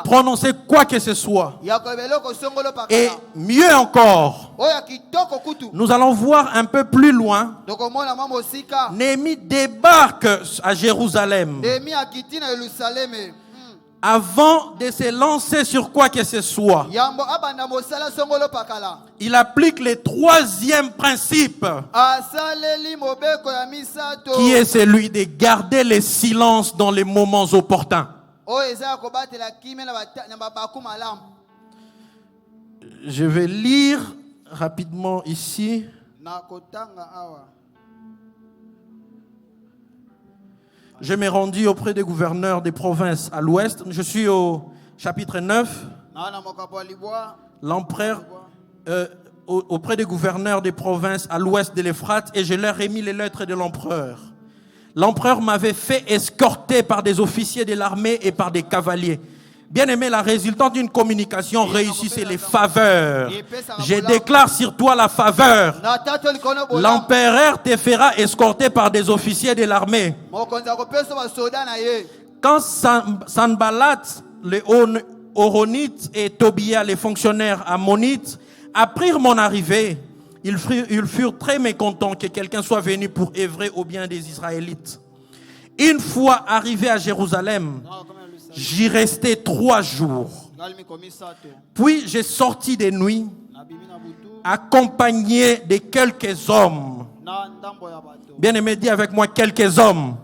prononcer quoi que ce soit. Et mieux encore, nous allons voir un peu plus loin. Néhémie débarque à Jérusalem. Avant de se lancer sur quoi que ce soit, il applique le troisième principe, qui est celui de garder le silence dans les moments opportuns. Je vais lire rapidement ici. Je m'ai rendu auprès des gouverneurs des provinces à l'ouest. Je suis au chapitre 9. L'empereur auprès des gouverneurs des provinces à l'ouest de l'Euphrate, et je leur ai mis les lettres de l'empereur. l'empereur m'avait fait escorter par des officiers de l'armée et par des cavaliers. Bien aimé, la résultante d'une communication réussie, c'est les faveurs. Je déclare sur toi la faveur. L'empereur te fera escorter par des officiers de l'armée. Quand Sanballat, les Horonites et Tobia, les fonctionnaires ammonites, apprirent mon arrivée, ils furent très mécontents que quelqu'un soit venu pour œuvrer au bien des Israélites. Une fois arrivé à Jérusalem, j'y restai 3 jours. Puis j'ai sorti des nuits, accompagné de quelques hommes. Bien aimé, dis avec moi quelques hommes.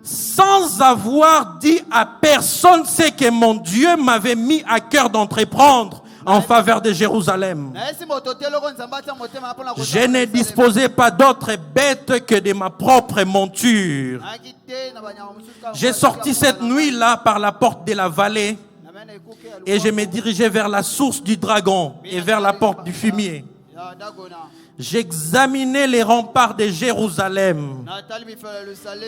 Sans avoir dit à personne ce que mon Dieu m'avait mis à cœur d'entreprendre en faveur de Jérusalem. Je ne disposais pas d'autre bête que de ma propre monture. J'ai sorti cette nuit-là par la porte de la vallée et je me dirigeais vers la source du dragon et vers la porte du fumier. J'examinais les remparts de Jérusalem.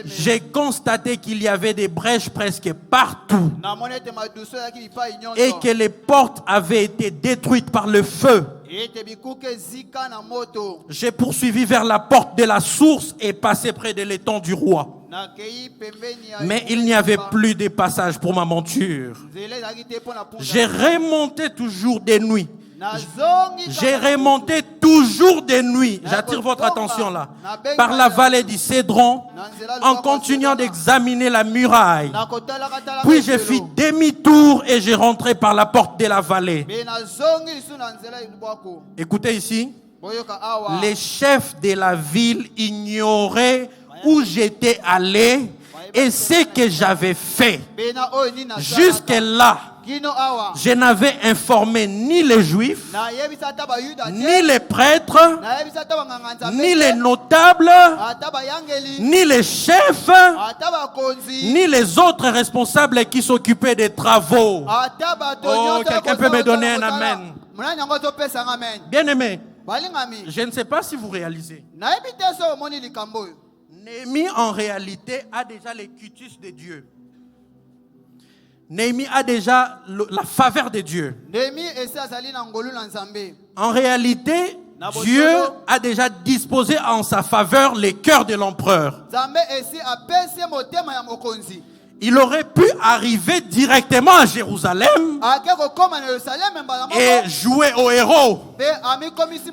J'ai constaté qu'il y avait des brèches presque partout et que les portes avaient été détruites par le feu. J'ai poursuivi vers la porte de la source et passé près de l'étang du roi. Mais il n'y avait plus de passage pour ma monture. J'ai remonté toujours des nuits. J'ai remonté toujours des nuits. J'attire votre attention là. Par la vallée du Cédron, en continuant d'examiner la muraille. Puis j'ai fait demi-tour et j'ai rentré par la porte de la vallée. Écoutez ici. Les chefs de la ville ignoraient où j'étais allé et ce que j'avais fait. Jusque-là, je n'avais informé ni les Juifs, ni les prêtres, ni les notables, ni les chefs, ni les autres responsables qui s'occupaient des travaux. Oh, quelqu'un peut me donner un amen. Bien aimé, je ne sais pas si vous réalisez. Néhémie en réalité a déjà les cutus de Dieu. Néhémie a déjà la faveur de Dieu. En réalité, Dieu a déjà disposé en sa faveur les cœurs de l'empereur. Il aurait pu arriver directement à Jérusalem et jouer au héros.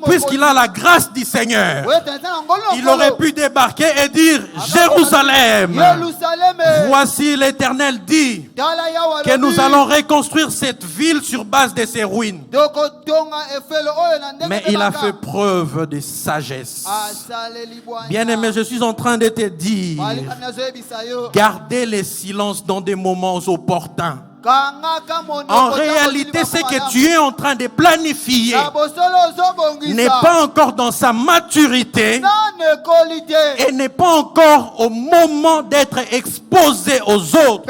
Puisqu'il a la grâce du Seigneur, il aurait pu débarquer et dire: Jérusalem, voici l'Éternel dit que nous allons reconstruire cette ville sur base de ses ruines. Mais il a fait preuve de sagesse. Bien-aimé, je suis en train de te dire, gardez les silences dans des moments opportuns. En réalité, ce que tu es en train de planifier n'est pas encore dans sa maturité et n'est pas encore au moment d'être exposé aux autres.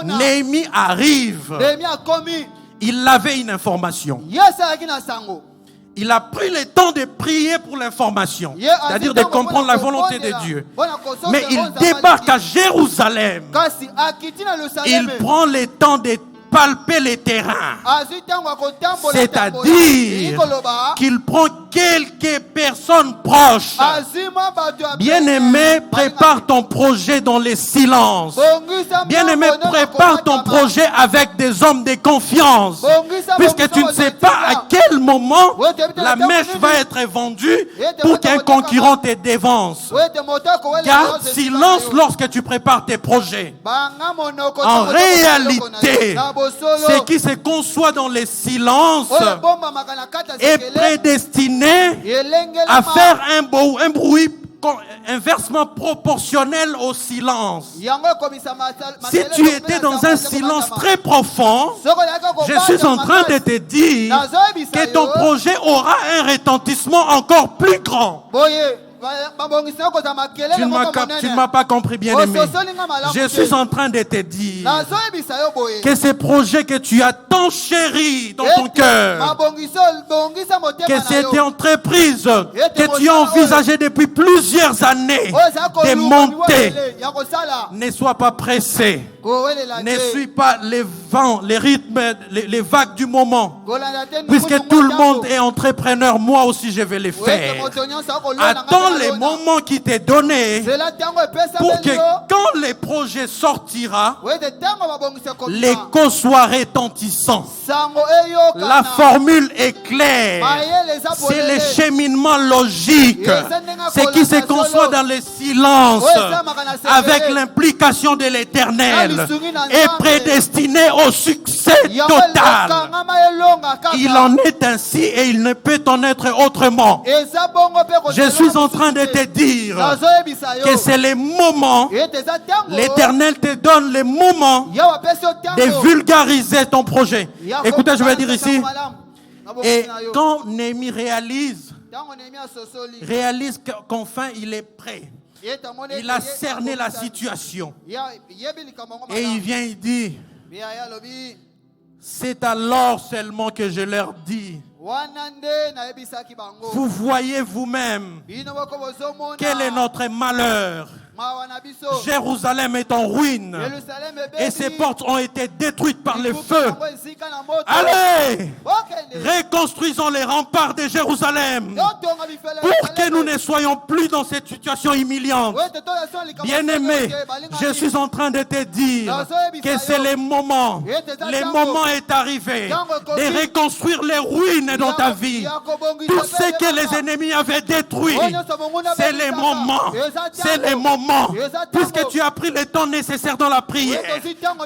Néhémie arrive. Il avait une information. Il a pris le temps de prier pour l'information, c'est-à-dire de comprendre la volonté de Dieu. Mais il débarque à Jérusalem. Il prend le temps de palper les terrains. C'est-à-dire qu'il prend quelques personnes proches. Bien-aimé, prépare ton projet dans les silences. Bien-aimé, prépare ton projet avec des hommes de confiance. Puisque tu ne sais pas à quel moment la mèche va être vendue pour qu'un concurrent te dévance. Garde silence lorsque tu prépares tes projets. En réalité, ce qui se conçoit dans les silences est prédestiné à faire un bruit inversement proportionnel au silence. Si tu étais dans un silence très profond, je suis en train de te dire que ton projet aura un retentissement encore plus grand. Tu ne m'as pas compris, bien aimé. Je suis en train de te dire que ces projets que tu as tant chéris dans ton cœur, que cette entreprise que tu as envisagée depuis plusieurs années de monter, ne sois pas pressé. Ne suis pas les vents, les rythmes, les vagues du moment. Puisque tout le monde est entrepreneur, moi aussi je vais les faire. Attends les moments qui t'est donné pour que quand les projets sortira, l'écho soit retentissant. La formule est claire. C'est le cheminement logique. Ce qui se conçoit dans le silence avec l'implication de l'Éternel est prédestiné au succès total. Il en est ainsi et il ne peut en être autrement. Je suis en train de te dire que c'est les moments, l'Éternel te donne les moments de vulgariser ton projet. Écoutez, je vais dire ici, et quand Néhémie réalise qu'enfin il est prêt, il a cerné la situation et il vient, il dit, c'est alors seulement que je leur dis, vous voyez vous-même quel est notre malheur. Jérusalem est en ruine et ses portes ont été détruites par le feu. Allez, reconstruisons les remparts de Jérusalem pour que nous ne soyons plus dans cette situation humiliante. Bien-aimé, je suis en train de te dire que c'est le moment est arrivé de reconstruire les ruines dans ta vie. Tout ce que les ennemis avaient détruit, c'est le moment. Puisque tu as pris le temps nécessaire dans la prière,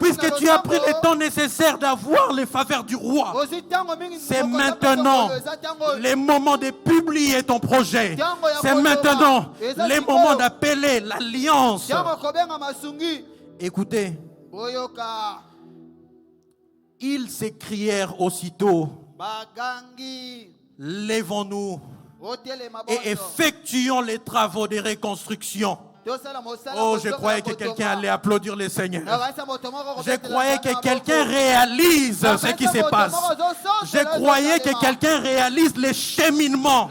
puisque tu as pris le temps nécessaire d'avoir les faveurs du roi, c'est maintenant le moment de publier ton projet. C'est maintenant le moment d'appeler l'alliance. Écoutez, ils s'écrièrent aussitôt, lèvons-nous et effectuons les travaux de reconstruction. Oh, je croyais que quelqu'un allait applaudir le Seigneur. Je croyais que quelqu'un réalise ce qui se passe. Je croyais que quelqu'un réalise le cheminement,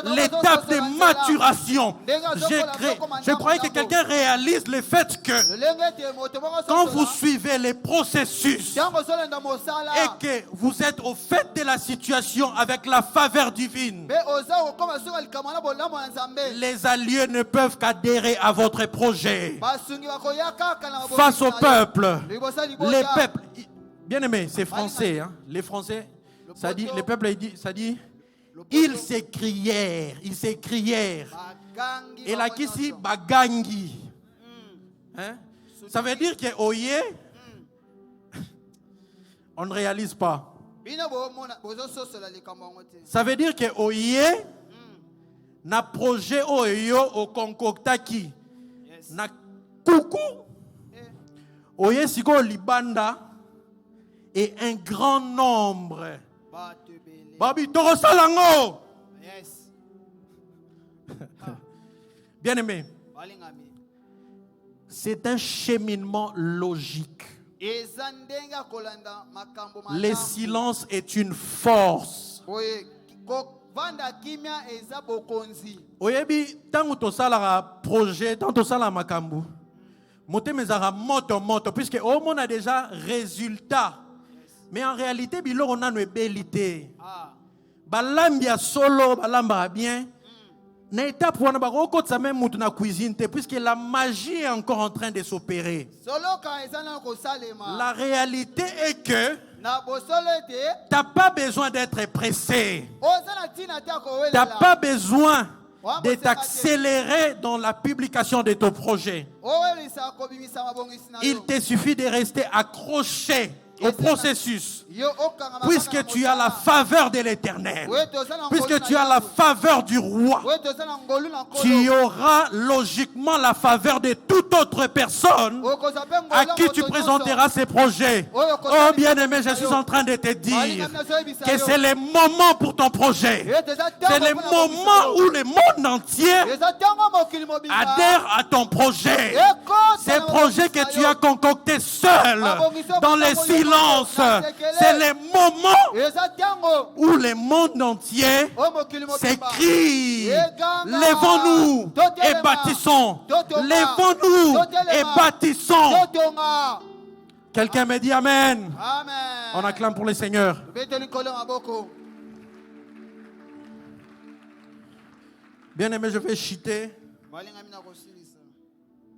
l'étape de maturation. Je croyais que quelqu'un réalise le fait que quand vous suivez les processus et que vous êtes au fait de la situation avec la faveur divine, les alliés ne peuvent qu'adhérer à votre projet. Face au peuple, les peuples, bien aimé, c'est français, hein? Les Français, ça dit, les peuples, ça dit, ils s'écrièrent. Et là, ici, bagangi. Hein? Ça veut dire que oye, on ne réalise pas. Ça veut dire que oye, na projet oyo au concoktaki. Na coucou oye siko libanda et un grand nombre babi toro salango. Bien aimé, c'est un cheminement logique. Le silence est une force. Oyebi tango to sala projet, tango to sala makambu. Motema ezara moto puisque au monde a déjà résultat. Mais en réalité bilo on a no ébélité. Balambia solo balamba bien. Na étape wana ba ko tsa même mutu na cuisine puisque la magie est encore en train de s'opérer. La réalité est que tu n'as pas besoin d'être pressé. Tu n'as pas besoin de t'accélérer dans la publication de ton projet. Il te suffit de rester accroché au processus, Yo okanga mabanga puisque na tu as la mosala. faveur de l'Éternel, Oui, toza na puisque ngolu na tu as la Yahweh. faveur du roi, Oui, toza na ngolu na nkolo. tu auras logiquement la faveur de toute autre personne Okozwa mpe ngolu à ya qui tu moto présenteras ces projets. nyonso. Oh bien-aimé, je suis en train de te dire que c'est le moment pour ton projet. C'est le moment où le monde entier eza ntango mokili mobimba adhère à ton projet. ekota Ces na projets que tu as concoctés seul, dans le silence, c'est le moment eza ntango où le monde entier oyo mokili mobimba s'écrie. Lèvons-nous et bâtissons. Lèvons-nous et bâtissons. totonga. Quelqu'un me dit Amen. Amen. On acclame pour le Seigneur. tobeteli nkolo maboko. Bien aimé, je vais chuter. balingami na kosilisa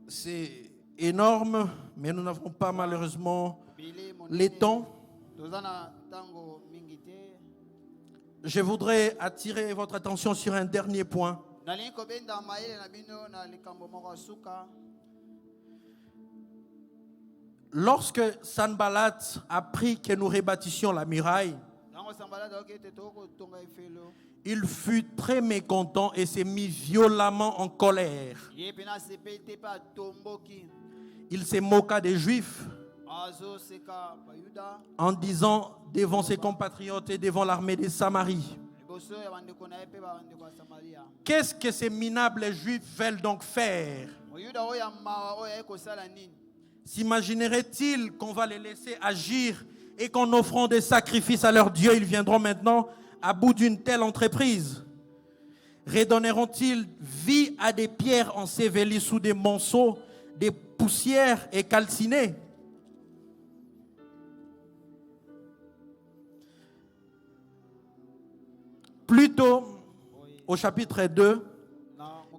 C'est énorme, mais nous n'avons pas malheureusement bile les temps. toza na ntango mingi te. Je voudrais attirer votre attention sur un dernier point. nalingi kobenda mayele na bino na likambo moko ya suka. Lorsque Sanballat a appris que nous rebâtissions la muraille, ntango sambalata oki ete tokotonga efelo il fut très mécontent et s'est mis violemment en colère. ye mpe nasepeli te mpe atomboki Il se moqua des Juifs azoseka bayuda en disant devant ses compatriotes et devant l'armée de Samarie, liboso ya bandeko na ye mpe bandeko ya samaria. qu'est-ce que ces minables Juifs veulent donc faire? moyuda oyo ya mawa oyo aye kosala nini? S'imaginerait-il qu'on va les laisser agir et qu'en offrant des sacrifices à leur Dieu, ils viendront maintenant à bout d'une telle entreprise? Redonneront-ils vie à des pierres ensevelies sous des monceaux, des poussières et calcinées? Plutôt, au chapitre 2,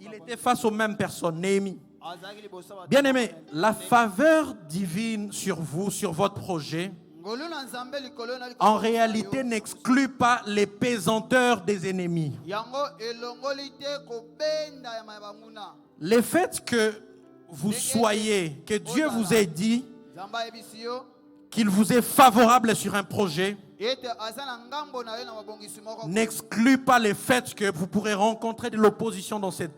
il était face aux mêmes personnes, Néhémie. azalaki liboso ya bato Bien-aimés, la faveur divine sur vous, sur votre projet, ngolu na nzambe likolo na likolo en na réalité yo. n'exclut pas les pesanteurs des ennemis. yango elongoli te kobenda ya banguna. Le fait que vous soyez, que Dieu vous ait dit nzambe ayebisi yo qu'il vous est favorable sur un projet, ete aza na ngambo na yo na mabongisi moko. n'exclut pas le fait que vous pourrez rencontrer de l'opposition dans ces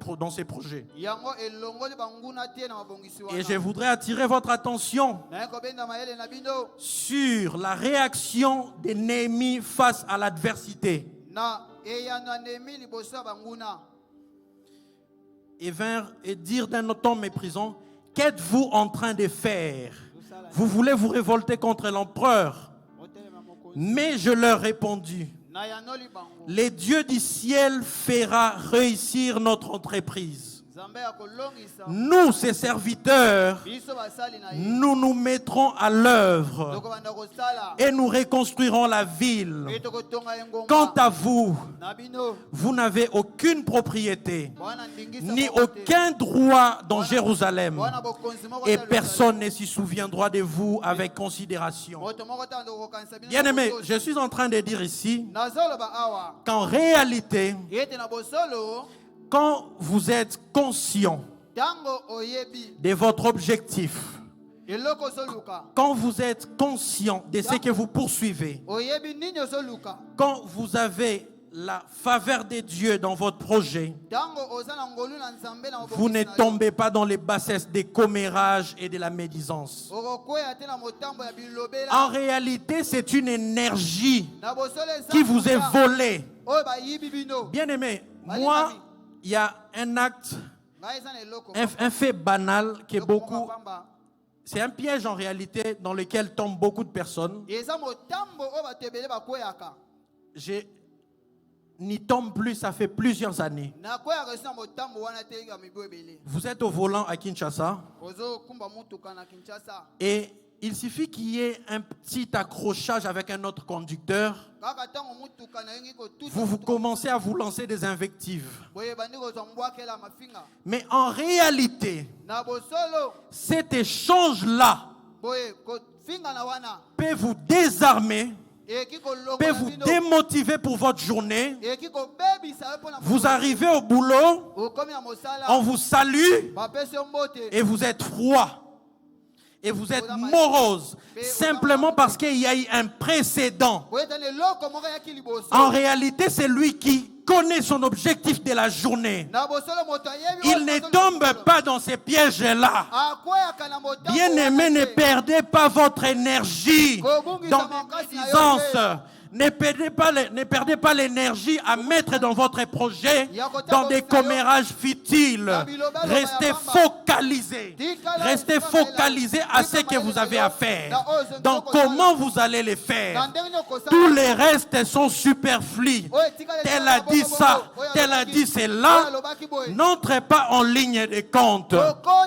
projets. yango elongoli banguna te na mabongisi Et je wana. voudrais attirer votre attention naye kobenda mayele na bino sur la réaction de Néhémie face à l'adversité. na eyano ya Néhémie liboso ya banguna. Et vinrent et dire d'un ton méprisant, qu'êtes-vous en train de faire? Vous voulez vous révolter contre l'empereur? otelema mokonzi Mais je leur répondis, na yanoli bango. le Dieu du ciel fera réussir notre entreprise. nzambe ya kolongisa Nous, ses serviteurs, biso basali na ye nous nous mettrons à l'œuvre tokobanda kosala et nous reconstruirons la ville. mpe tokotonga engomba. Quant à vous, na bino vous n'avez aucune propriété, bwana ndingisa ni moko te. aucun droit dans Jérusalem. bwana bokonzi moko Et te ya personne ne s'y souviendra de vous avec considération. moto moko te akokanisa bino Bien na aimé, botosi. je suis en train de dire ici nazoloba awa qu'en réalité, ete na bosolo quand vous êtes conscient ntango oyebi de votre objectif, eloko ozoluka quand vous êtes conscient de ce que vous poursuivez, oyebi nini ozoluka quand vous avez la faveur de Dieu dans votre projet, ntango oza na ngolu na nzambe na vous ne mobongisi na yo, tombez pas dans les bassesses des commérages et de la médisance. okokwea te na motambo ya bilobela. En réalité, c'est une énergie na bosolo eza qui vous est nguya volée. oyo bayibi bino. Bien aimé, moi, il y a un acte, ngai eza na eloko un fait banal qui est eloko moko beaucoup, pamba. c'est un piège en réalité dans lequel tombent beaucoup de personnes. eza motambo oyo bato ebele bakweyaka. Je n'y tombe plus, ça fait plusieurs années. nakweyaka esi na motambo wana te ya mibu ebele. Vous êtes au volant à Kinshasa ozokumba mutuka na Kinshasa. et il suffit qu'il y ait un petit accrochage avec un autre conducteur. kaka ntango mutuka na yengi kotuta Vous mutuka, commencez à vous lancer des invectives. boye bandi kozwa mbwakela mafinga. Mais en réalité, na bosolo cet échange-là boye kofinga na wana peut vous désarmer, eki peut kolongola vous bino démotiver pour votre journée. eki kobebisa yo mpona Vous arrivez au boulot, okomi na mosala on vous salue bapesi yo mbote et vous êtes froid. et vous êtes morose simplement parce qu'il y a eu un précédent. En réalité, c'est lui qui connaît son objectif de la journée. Il ne tombe pas dans ces pièges-là. Bien-aimés, ne perdez pas votre énergie dans les médisances. Ne perdez pas l'énergie à mettre dans votre projet dans des commérages futiles. Restez focalisés. Restez focalisés à ce que vous avez à faire. Donc comment vous allez les faire. Tous les restes sont superflus. Tel a dit ça, tel a dit cela. N'entrez pas en ligne de compte.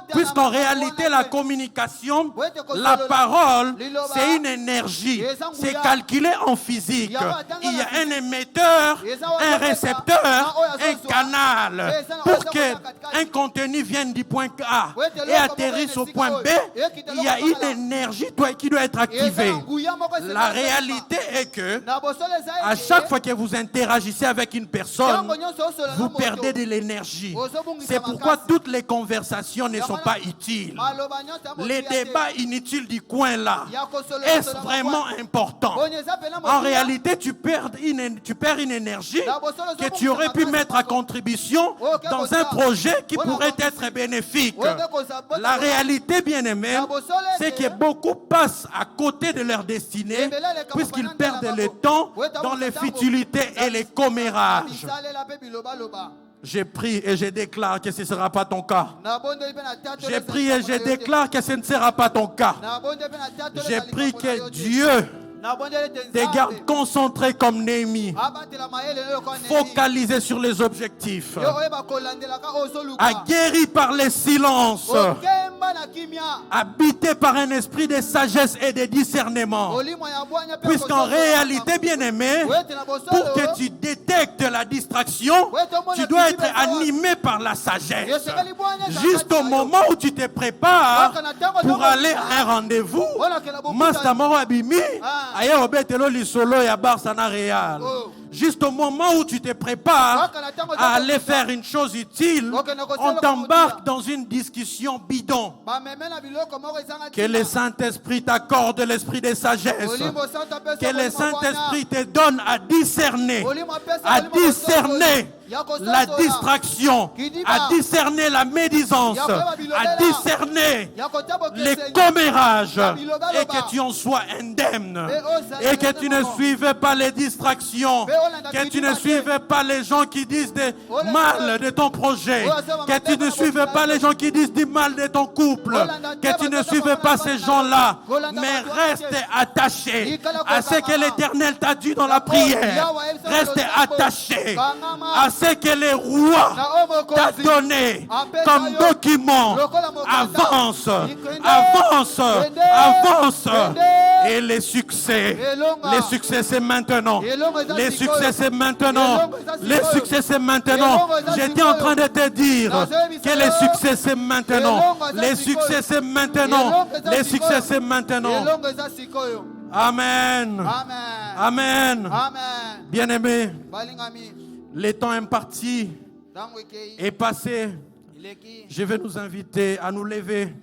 Puisqu'en réalité, la communication, la parole, c'est une énergie. C'est calculé en physique. Il y a un émetteur, un récepteur, un canal. Pour qu'un contenu vienne du point A et atterrisse au point B, il y a une énergie qui doit être activée. La réalité est que à chaque fois que vous interagissez avec une personne, vous perdez de l'énergie. C'est pourquoi toutes les conversations ne sont pas utiles. Les débats inutiles du coin là, est-ce vraiment important? En réalité, tu perds une énergie que tu aurais pu mettre à contribution dans un projet qui pourrait être bénéfique. La réalité, bien aimée, c'est que beaucoup passent à côté de leur destinée puisqu'ils perdent le temps dans les futilités et les commérages. J'ai pris et je déclare que ce ne sera pas ton cas. J'ai pris et je déclare que ce ne sera pas ton cas. J'ai pris que Dieu te garde concentré comme Néhémie, focalisé sur les objectifs, aguerri par les silences, habité par un esprit de sagesse et de discernement. Puisqu'en réalité, bien aimé, pour que tu détectes la distraction, tu dois être animé par la sagesse. Juste au moment où tu te prépares pour aller à un rendez-vous, Mastamoro Abimi, juste au moment où tu te prépares à aller faire une chose utile, on t'embarque dans une discussion bidon. Que le Saint-Esprit t'accorde l'esprit de sagesse. Que le Saint-Esprit te donne à discerner la distraction, à discerner la médisance, à discerner les commérages, et que tu en sois indemne, et que tu ne suives pas les distractions, que tu ne suives pas les gens qui disent du mal de ton projet, que tu ne suives pas les gens qui disent du mal de ton couple, que tu ne suives pas ces gens-là, mais reste attaché à ce que l'Éternel t'a dit dans la prière. Reste attaché à ce que les rois t'a donné comme document. Avance, avance, avance. Et les succès c'est maintenant. Les succès c'est maintenant. Les succès c'est maintenant. J'étais en train de te dire que les succès c'est maintenant. Les succès c'est maintenant. Les succès c'est maintenant. Amen. Amen. Bien-aimé, le temps imparti est passé. Je vais nous inviter à nous lever,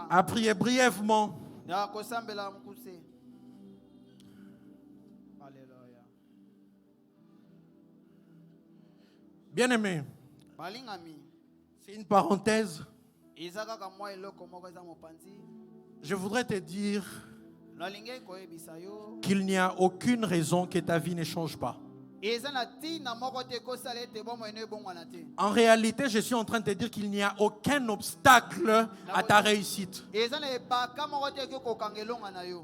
à prier brièvement. Bien-aimé, c'est une parenthèse. Je voudrais te dire qu'il n'y a aucune raison que ta vie ne change pas. En réalité, je suis en train de te dire qu'il n'y a aucun obstacle à ta réussite.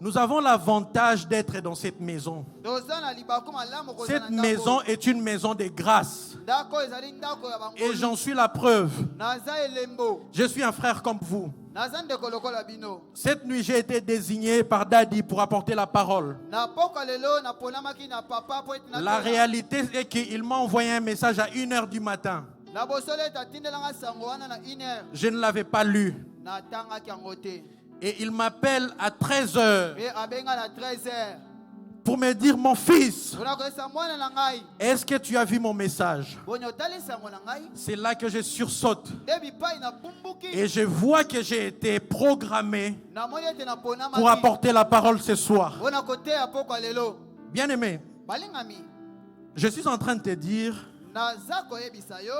Nous avons l'avantage d'être dans cette maison. Cette maison est une maison de grâce. Et j'en suis la preuve. Je suis un frère comme vous. Cette nuit, j'ai été désigné par Daddy pour apporter la parole. La réalité est qu'il m'a envoyé un message à 1h du matin. Je ne l'avais pas lu. Et il m'appelle à 13h. pour me dire, mon fils, mpona koyesa mwana na ngai est-ce que tu as vu mon message? boni otalisi yango na ngai C'est là que je sursaute nde bipai nabumbuki et je vois que j'ai été programmé namoni ete naponamaki pour apporter la parole ce soir. mpona koteya pokwa lelo. Bien-aimé, Balingami, je suis en train de te dire naza koyebisa yo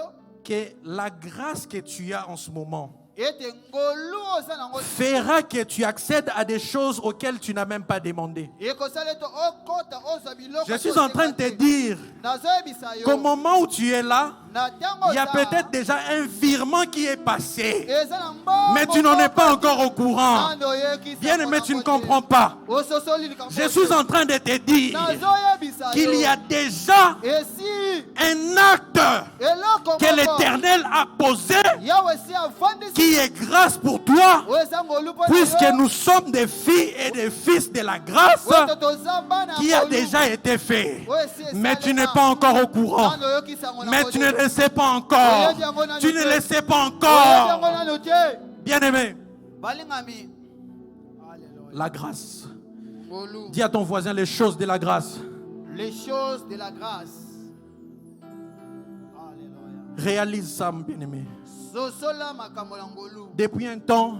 que la grâce que tu as en ce moment ete ngolu oza nango fera que tu accèdes à des choses auxquelles tu n'as même pas demandé. ekosala ete okota ozwa biloko Je suis en train de te dire nazoyebisa yo qu'au moment où tu es là, na ntango il y a oza, peut-être déjà un virement qui est passé, eza na mbongo mais tu n'en es pas encore au courant. nano oyekisa Bien-aimé, tu ne yango te. comprends pas. Ososoli likambo Je te. suis en train de te dire nazoyebisa qu'il yo y a déjà esi un acte eloko que moko l'Éternel a posé yawe esi afandisi qui est grâce pour toi, oyo eza ngolu mpo na puisque yo nous sommes des filles et des fils de la grâce oyo toza bana qui ya a ngolu. déjà été fait. Oyo esi Mais tu n'es esalema. pas encore au courant. Nano oyokisa yango Mais nango tu te. ne le sais pas encore. Tu ne le sais pas Oyebi yango encore. nano te. Bien-aimé, Balingami. Alléluia. la grâce. Ngolu. Dis à ton voisin les choses de la grâce. Les choses de la grâce. Alléluia. Réalise ça, mon bien-aimé. Zozola makambo na ngolu. Depuis un temps,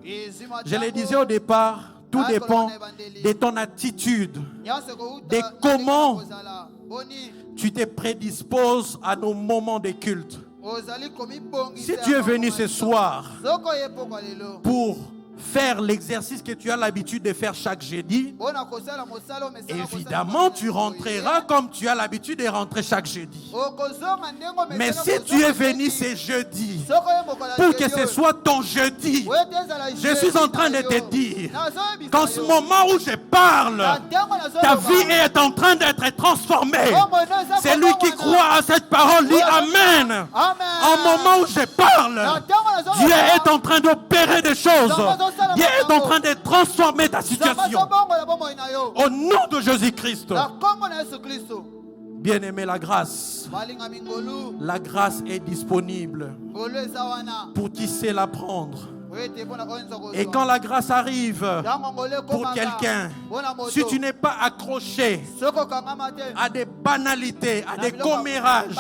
Ezima je le tango. disais au départ, tout dépend de ton attitude, Nyonso kouta de na comment ndenge kozala. Boni, tu te prédisposes à nos moments de culte. ozali komibongisa Si tu es yango venu moko ce na soir soko ye pokwa lelo. pour faire l'exercice que tu as l'habitude de faire chaque jeudi, Bona kosala mosala omesana kosala évidemment, mosala tu na rentreras boye. comme tu as l'habitude de rentrer chaque jeudi. Okozonga ndenge omesana Mais si kozonga tu es venu jeudi. ce jeudi, Soko ye mokolo ya pour que jeudi ce oyo. soit ton jeudi, Oyo te ezala je jeudi suis en train na de te yo. dire Nazoyebisa qu'en ce yo. moment où je parle, Na ntango nazoyoba. ta vie est en train d'être transformée. Bongo eza Celui qui kobongwana. croit à cette parole dit Amen. Amen. Au moment où je parle, Na ntango nazoyoba. Dieu est en train d'opérer des choses. Dieu est en train de transformer ta Nzambe situation. azobongola bomoi na yo. Au nom de Jésus-Christ. Na kombo na Yesu Kristo. Bien-aimé, la grâce. Balingami ngolu. La grâce est disponible Ngolu eza wana. pour qui sait la prendre. Oyo te mpona oyo nzoko Et ozwa. quand la grâce arrive Ntango ngolu pour ekomaka, quelqu'un, mpona moto. si tu n'es pas accroché Soko okangama te. à des banalités, à des commérages,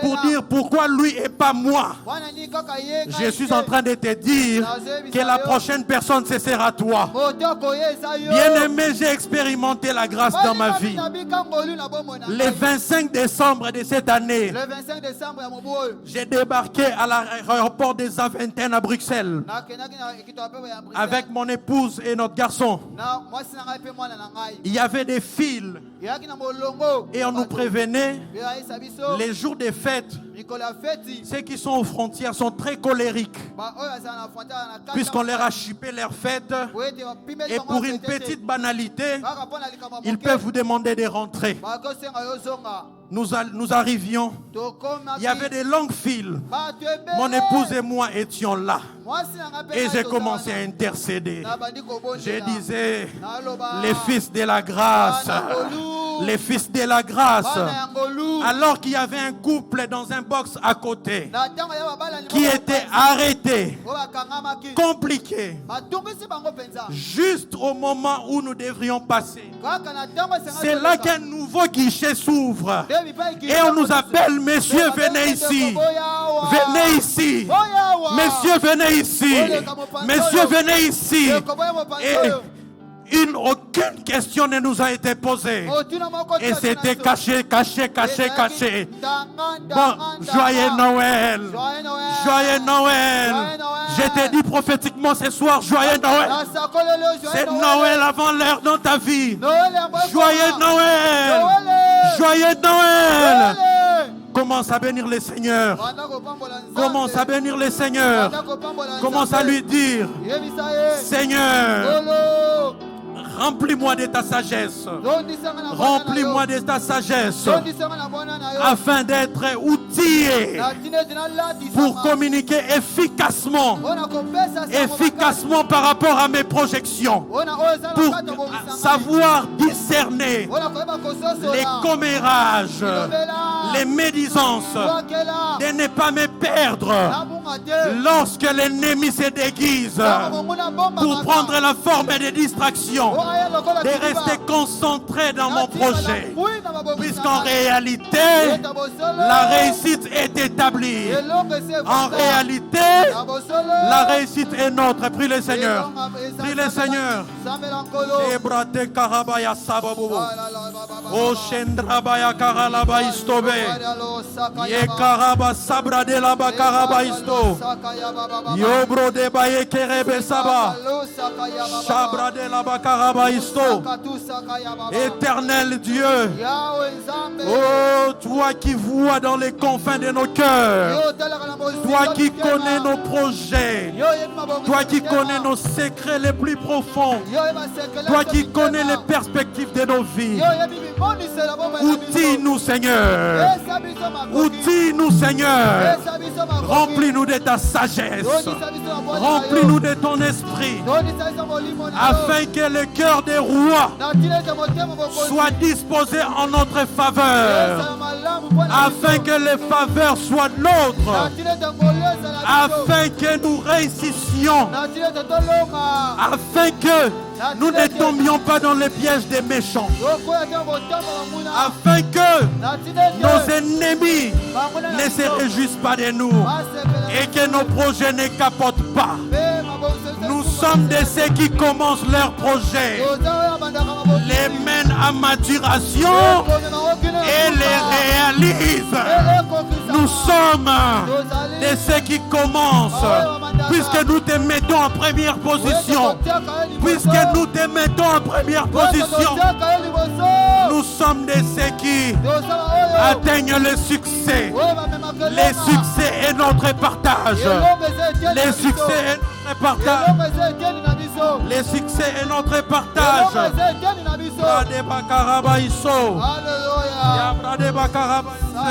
pour dire pourquoi lui et pas moi, Wana ni kaka ye ngai je suis te. en train de te dire que la prochaine personne, ce sera toi. Moto koye eza yo. Bien-aimé, j'ai expérimenté la grâce dans ma vie. Balingami nabika ngolu na bomoi na Le ngai. 25 décembre de cette année, Le 25 décembre ya mobu oyo. j'ai débarqué à l'aéroport des Aventines à Bruxelles Nakendaki na ekito ya pepe ya Bruxelles. avec mon épouse et notre garçon. Na mwasi na ngai mpe mwana na ngai. Il y avait des fils Eyaki na molongo. et on nous prévenait, Eyayisa biso. les jours des fêtes, Mikolo ya feti. ceux qui sont aux frontières sont très colériques Ba oyo azala na frontière na kati. puisqu'on leur a chipé leurs fêtes Oyo te bapimeli et bango pour une fete te. petite banalité, Kaka mpona likambo ya ils moke. peuvent vous demander de rentrer. Bakosenga yo zonga. Nous arrivions, Tokomaki. il y avait des longues files. Bato ebele. Mon épouse et moi étions là Mwasi na ngai mpe et ngai j'ai toza commencé wana. à intercéder. Na bandi kobondela. Je disais, Naloba. les fils de la grâce, les fils de la grâce. Bana ya ngolu. Alors qu'il y avait un couple dans un box à côté Na ntango ya babala qui était arrêté, oyo bakangamaki. compliqué, Batungisi bango mpenza. juste au moment où nous devrions passer. Kaka na ntango esenga C'est là toleka. qu'un nouveau guichet s'ouvre. Nde bipai ekili Et on nous bango appelle, mosusu. messieurs, Nde venez babeli ici. ndeko boyawa. Venez ici. Boyawa. Messieurs, venez ici. Messieurs, venez ici. Ndeko boya mopanzi Et oyo. aucune question ne nous a été posée. Otuna moko Et te c'était na so. caché, caché, caché, Ezalaki caché. ndanga, Bon, ndanga, joyeux ndanga. Noël. Joyeux Noël. Joyeux Noël. Joyeux Noël. Je t'ai dit prophétiquement ce soir, joyeux Noël. Na sakolelo, joyeux C'est Noël avant l'heure dans ta vie. Noël ya mbwe Joyeux koma. Noël. Noël. Joyeux Noël. Noël. Commence à bénir le Seigneur. Banda kopambola Nzambe. Commence à bénir le Seigneur. Banda kopambola Commence à Nzambe. lui dire, Yebisa ye. Seigneur, Ngolu. remplis-moi de ta sagesse. Zondisanga na bwana na yo. Remplis-moi de ta sagesse. Zondisanga na bwana na yo. Afin d'être où outillés pour communiquer efficacement par rapport à mes projections, pour savoir discerner les commérages, les médisances, de ne pas me perdre lorsque l'ennemi se déguise pour prendre la forme des distractions, de rester concentré dans mon projet, puisqu'en réalité la réussite est établie. En réalité la réussite est notre. Prie le Seigneur, prie le Seigneur. Ebrate karabaya sababu, o shendrabaya karalaba istobe, ye karaba sabrade la bakaraba isto, yobro de baye kerebe saba, shabrade la bakaraba isto. Éternel Dieu, oh toi qui vois dans les confins de nos cœurs, toi qui connais nos projets, toi qui connais nos secrets les plus profonds, toi qui connais les perspectives de nos vies, outille-nous Seigneur, outille-nous Seigneur, remplis-nous de ta sagesse, remplis-nous de ton esprit, afin que le cœur des rois soit disposé en notre faveur, afin que les faveurs soient nôtres, afin que nous réussissions, afin que nous ne tombions pas dans les pièges des méchants, afin que nos ennemis ne se réjouissent pas de nous et que nos projets ne capotent pas. Nous sommes de ceux qui commencent leurs projets, les mènent à maturation et les réalisent. Nous sommes de ceux qui commencent, puisque nous te mettons en première position, puisque nous te mettons en première position. Nous sommes de ceux qui atteignent le succès. Le succès est notre partage. Le succès est notre partage. Le succès est notre partage. Brade bakaraba iso. Ya brade bakaraba iso.